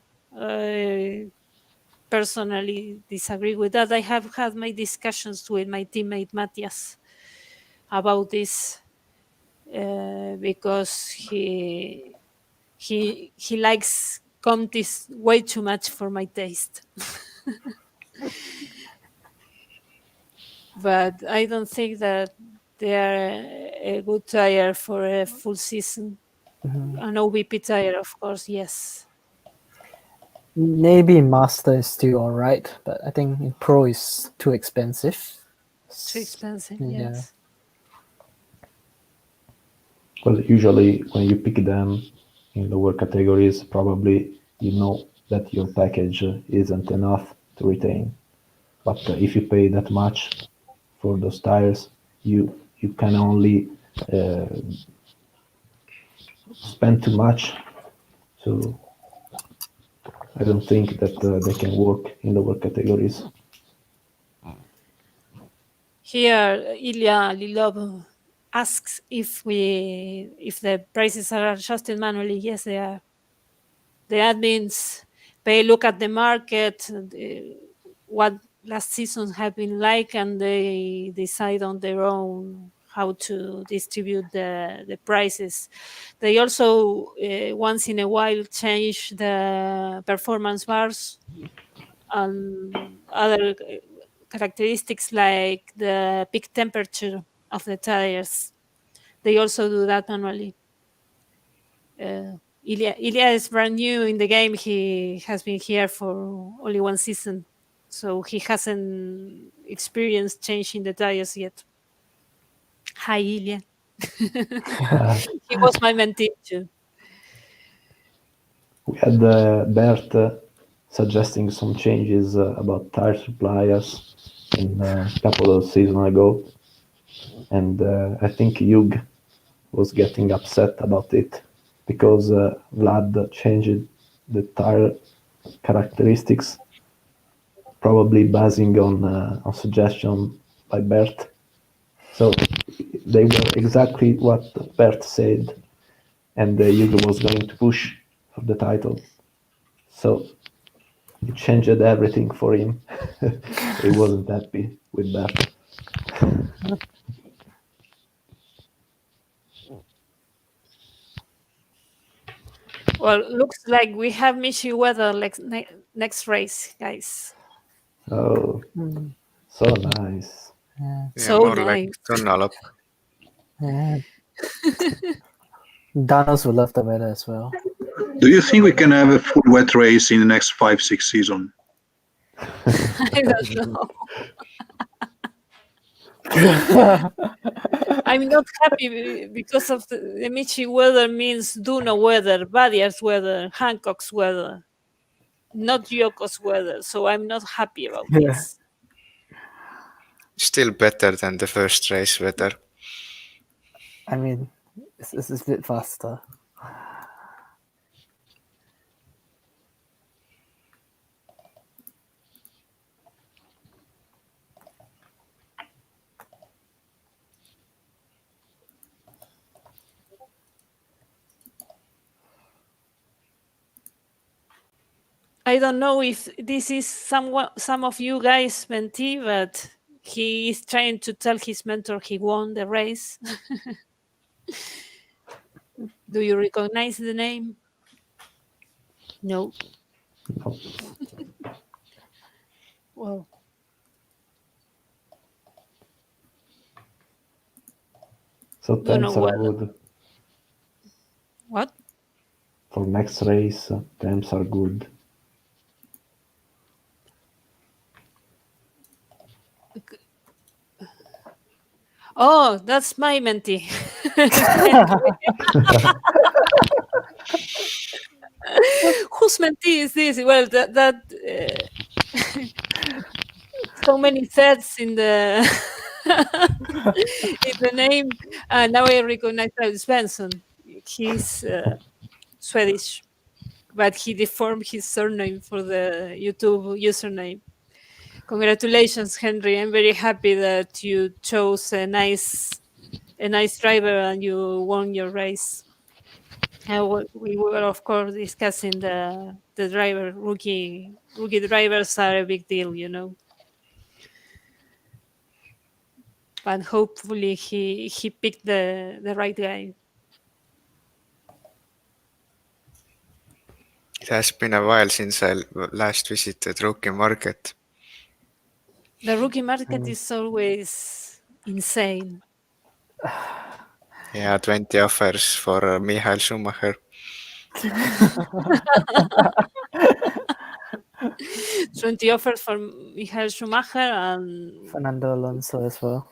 personally disagree with that. I have had my discussions with my teammate Matthias about this because he likes Comtis way too much for my taste. But I don't think that they are a good tire for a full season. An OVP tire, of course, yes. Maybe Master is still alright, but I think in Pro is too expensive. Too expensive, Yeah. yes. Well, usually when you pick them in lower categories, probably you know that your package isn't enough to retain. But if you pay that much for those tires, you can only spend too much. So I don't think that they can work in lower categories. Here, Ilya Lilov asks if the prices are adjusted manually. Yes, they are. The admins pay look at the market, what last seasons have been like, and they decide on their own how to distribute the prices. They also once in a while change the performance bars and other characteristics like the peak temperature of the tires. They also do that manually. Ilya is brand new in the game. He has been here for only one season, so he hasn't experienced changing the tires yet. Hi, Ilya. He was my mentee too. We had Bert suggesting some changes about tire suppliers in a couple of seasons ago, and I think Hugh was getting upset about it because Vlad changed the tire characteristics, probably basing on suggestion by Bert. So they were exactly what Bert said, and Hugh was going to push for the title. So he changed everything for him. He wasn't happy with that. Well, looks like we have Michi weather next race, guys. Oh, so nice. Yeah. So more nice. like Tunnalop. Yeah. Danos will love the weather as well. Do you think we can have a full wet race in the next 5-6 season? I don't know. I'm not happy because of the Michi weather means Duno weather, Badiar's weather, Hancock's weather, not Yoko's weather. So I'm not happy about this. Still better than the first race weather. I mean, it's a bit faster. I don't know if this is some of you guys mentee, but he is trying to tell his mentor he won the race. Do you recognize the name? No. No. Well, So Don't know temps are whether. good. What? For next race, temps are good. Oh, that's my mentee. Whose mentee is this? Well, that so many sets in the in the name. Now I recognize Svensson. He's Swedish, but he deformed his surname for the YouTube username. Congratulations, Henry! I'm very happy that you chose a nice driver and you won your race. We were, of course, discussing the the rookie drivers are a big deal, you know. But hopefully he picked the right guy. It has been a while since I last visited rookie market. The rookie market is always insane. Yeah, 20 offers for Michael Schumacher. 20 offers for Michael Schumacher and Fernando Alonso as well.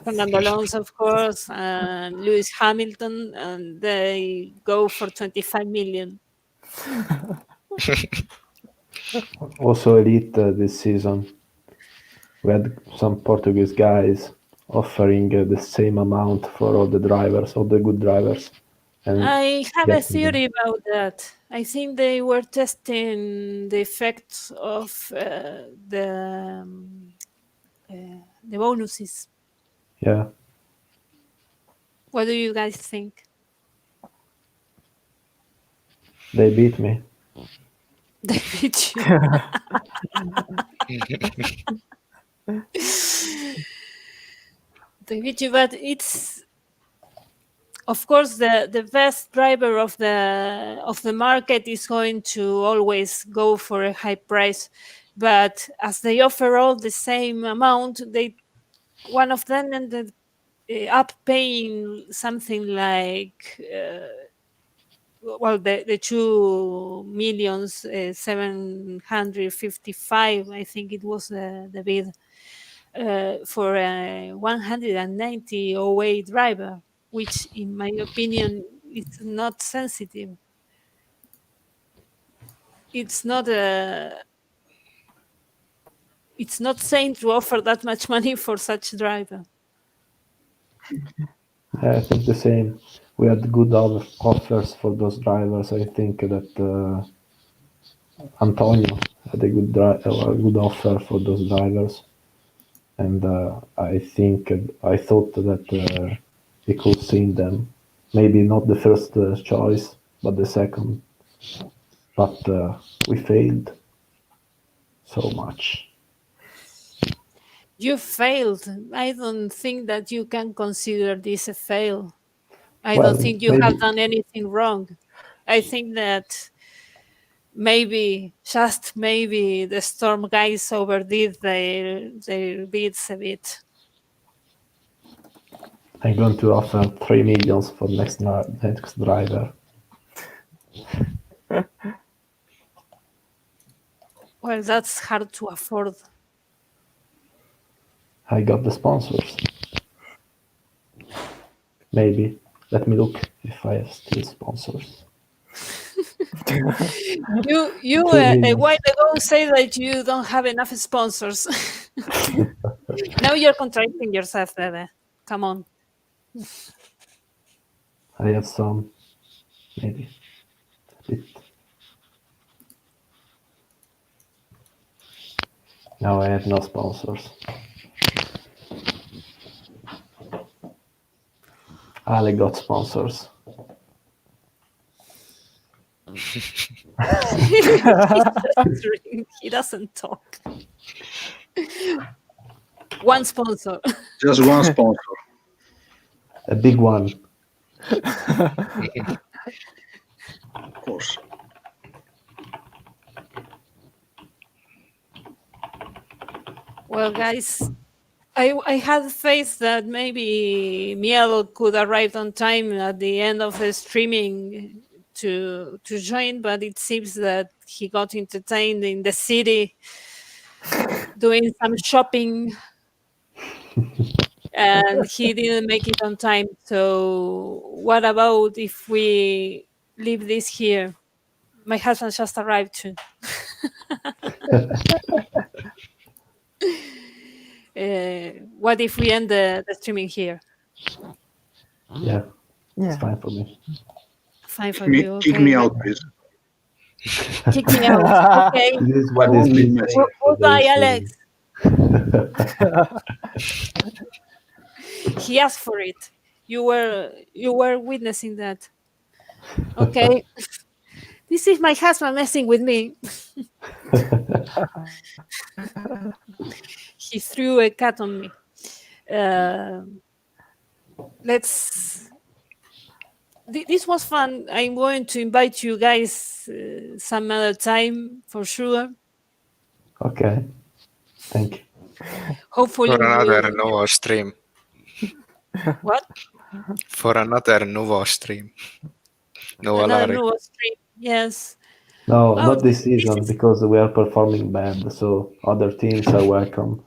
Fernando Alonso, of course, and Lewis Hamilton, and they go for 25 million. Also elite this season. We had some Portuguese guys offering the same amount for all the drivers, all the good drivers. And I have a getting them. theory about that. I think they were testing the effects of the bonuses. Yeah, What do you guys think? they beat me. They beat you. They beat you, but it's of course the best driver of the market is going to always go for a high price. But as they offer all the same amount, one of them ended up paying something like the 2,755,000, I think it was the bid for a 190 OA driver, which in my opinion is not sensitive. It's not sane to offer that much money for such a driver. I think the same. We had good offers for those drivers. I think that Antonio had a good offer for those drivers, and I thought that he could see them. Maybe not the first choice, but the second. But we failed so much. You failed. I don't think that you can consider this a fail. I Well, don't think you maybe- have done anything wrong. I think that just maybe, the Storm guys overdid their bids a bit. I'm going to offer 3 million for next driver. Well, that's hard to afford. I got the sponsors. Maybe. Let me look if I have still sponsors. You a 2 million. while ago say that you don't have enough sponsors. Now you're contradicting yourself, Dede. Come on. I have some. Maybe. A bit. No, I have no sponsors. Ali got sponsors. He doesn't talk. One sponsor. Just one sponsor. A big one. Of course. Well, guys, I had faith that maybe Miel could arrive on time at the end of the streaming to join, but it seems that he got entertained in the city doing some shopping and he didn't make it on time. So what about if we leave this here? My husband just arrived too. What if we end the streaming here? Yeah, it's Yeah. fine for me. Fine for you. Okay. Kick me out, please. Kick me out. Okay. This is what Only is been message. saying for Goodbye, this, Alex. He asked for it. You were witnessing that. Okay. This is my husband messing with me. He threw a cat on me. This was fun. I'm going to invite you guys some other time for sure. Okay. Thank you. Hopefully, For another Nuvo stream. what? For another Nuvo stream. Another Nuvolaris. Nuvo stream. Yes. No, Oh, not this season because we are performing bad, so other teams are welcome.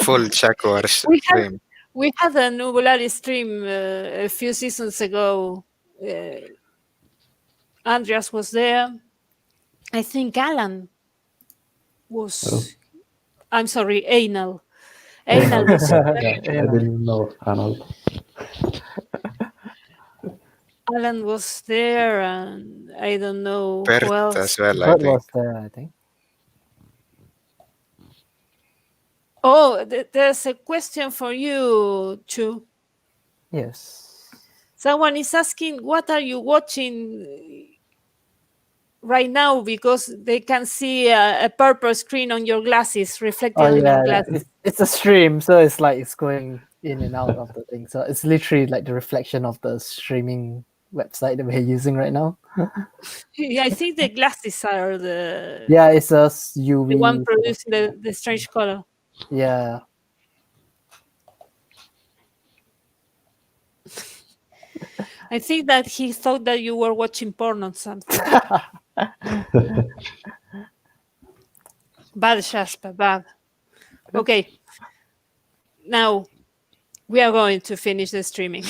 Full Jaguars stream. We had a Nuvolaris stream a few seasons ago. Andreas was there. I think Alan was. Oh. I'm sorry, Einal. Einal was there. I didn't know Arnold. Alan was there, and I don't know Bert who else. as well, I Bert think. was there, I think. Oh, there's a question for you, Chu. Yes. Someone is asking, what are you watching right now? Because they can see a purple screen on your glasses, reflected Oh on your yeah, glasses. it's a stream, so it's like it's going in and out of the thing. So it's literally like the reflection of the streaming website that we're using right now. Yeah, I think the glasses are the Yeah, it's a UV. the one producing the strange color. Yeah. I think that he thought that you were watching porn or something. Bad, Shaspa, bad. Okay. Now we are going to finish the streaming.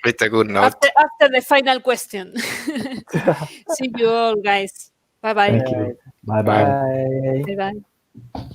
With a good note. After the final question. See you all, guys. Bye-bye. Thank you. Bye-bye. Bye. Bye-bye.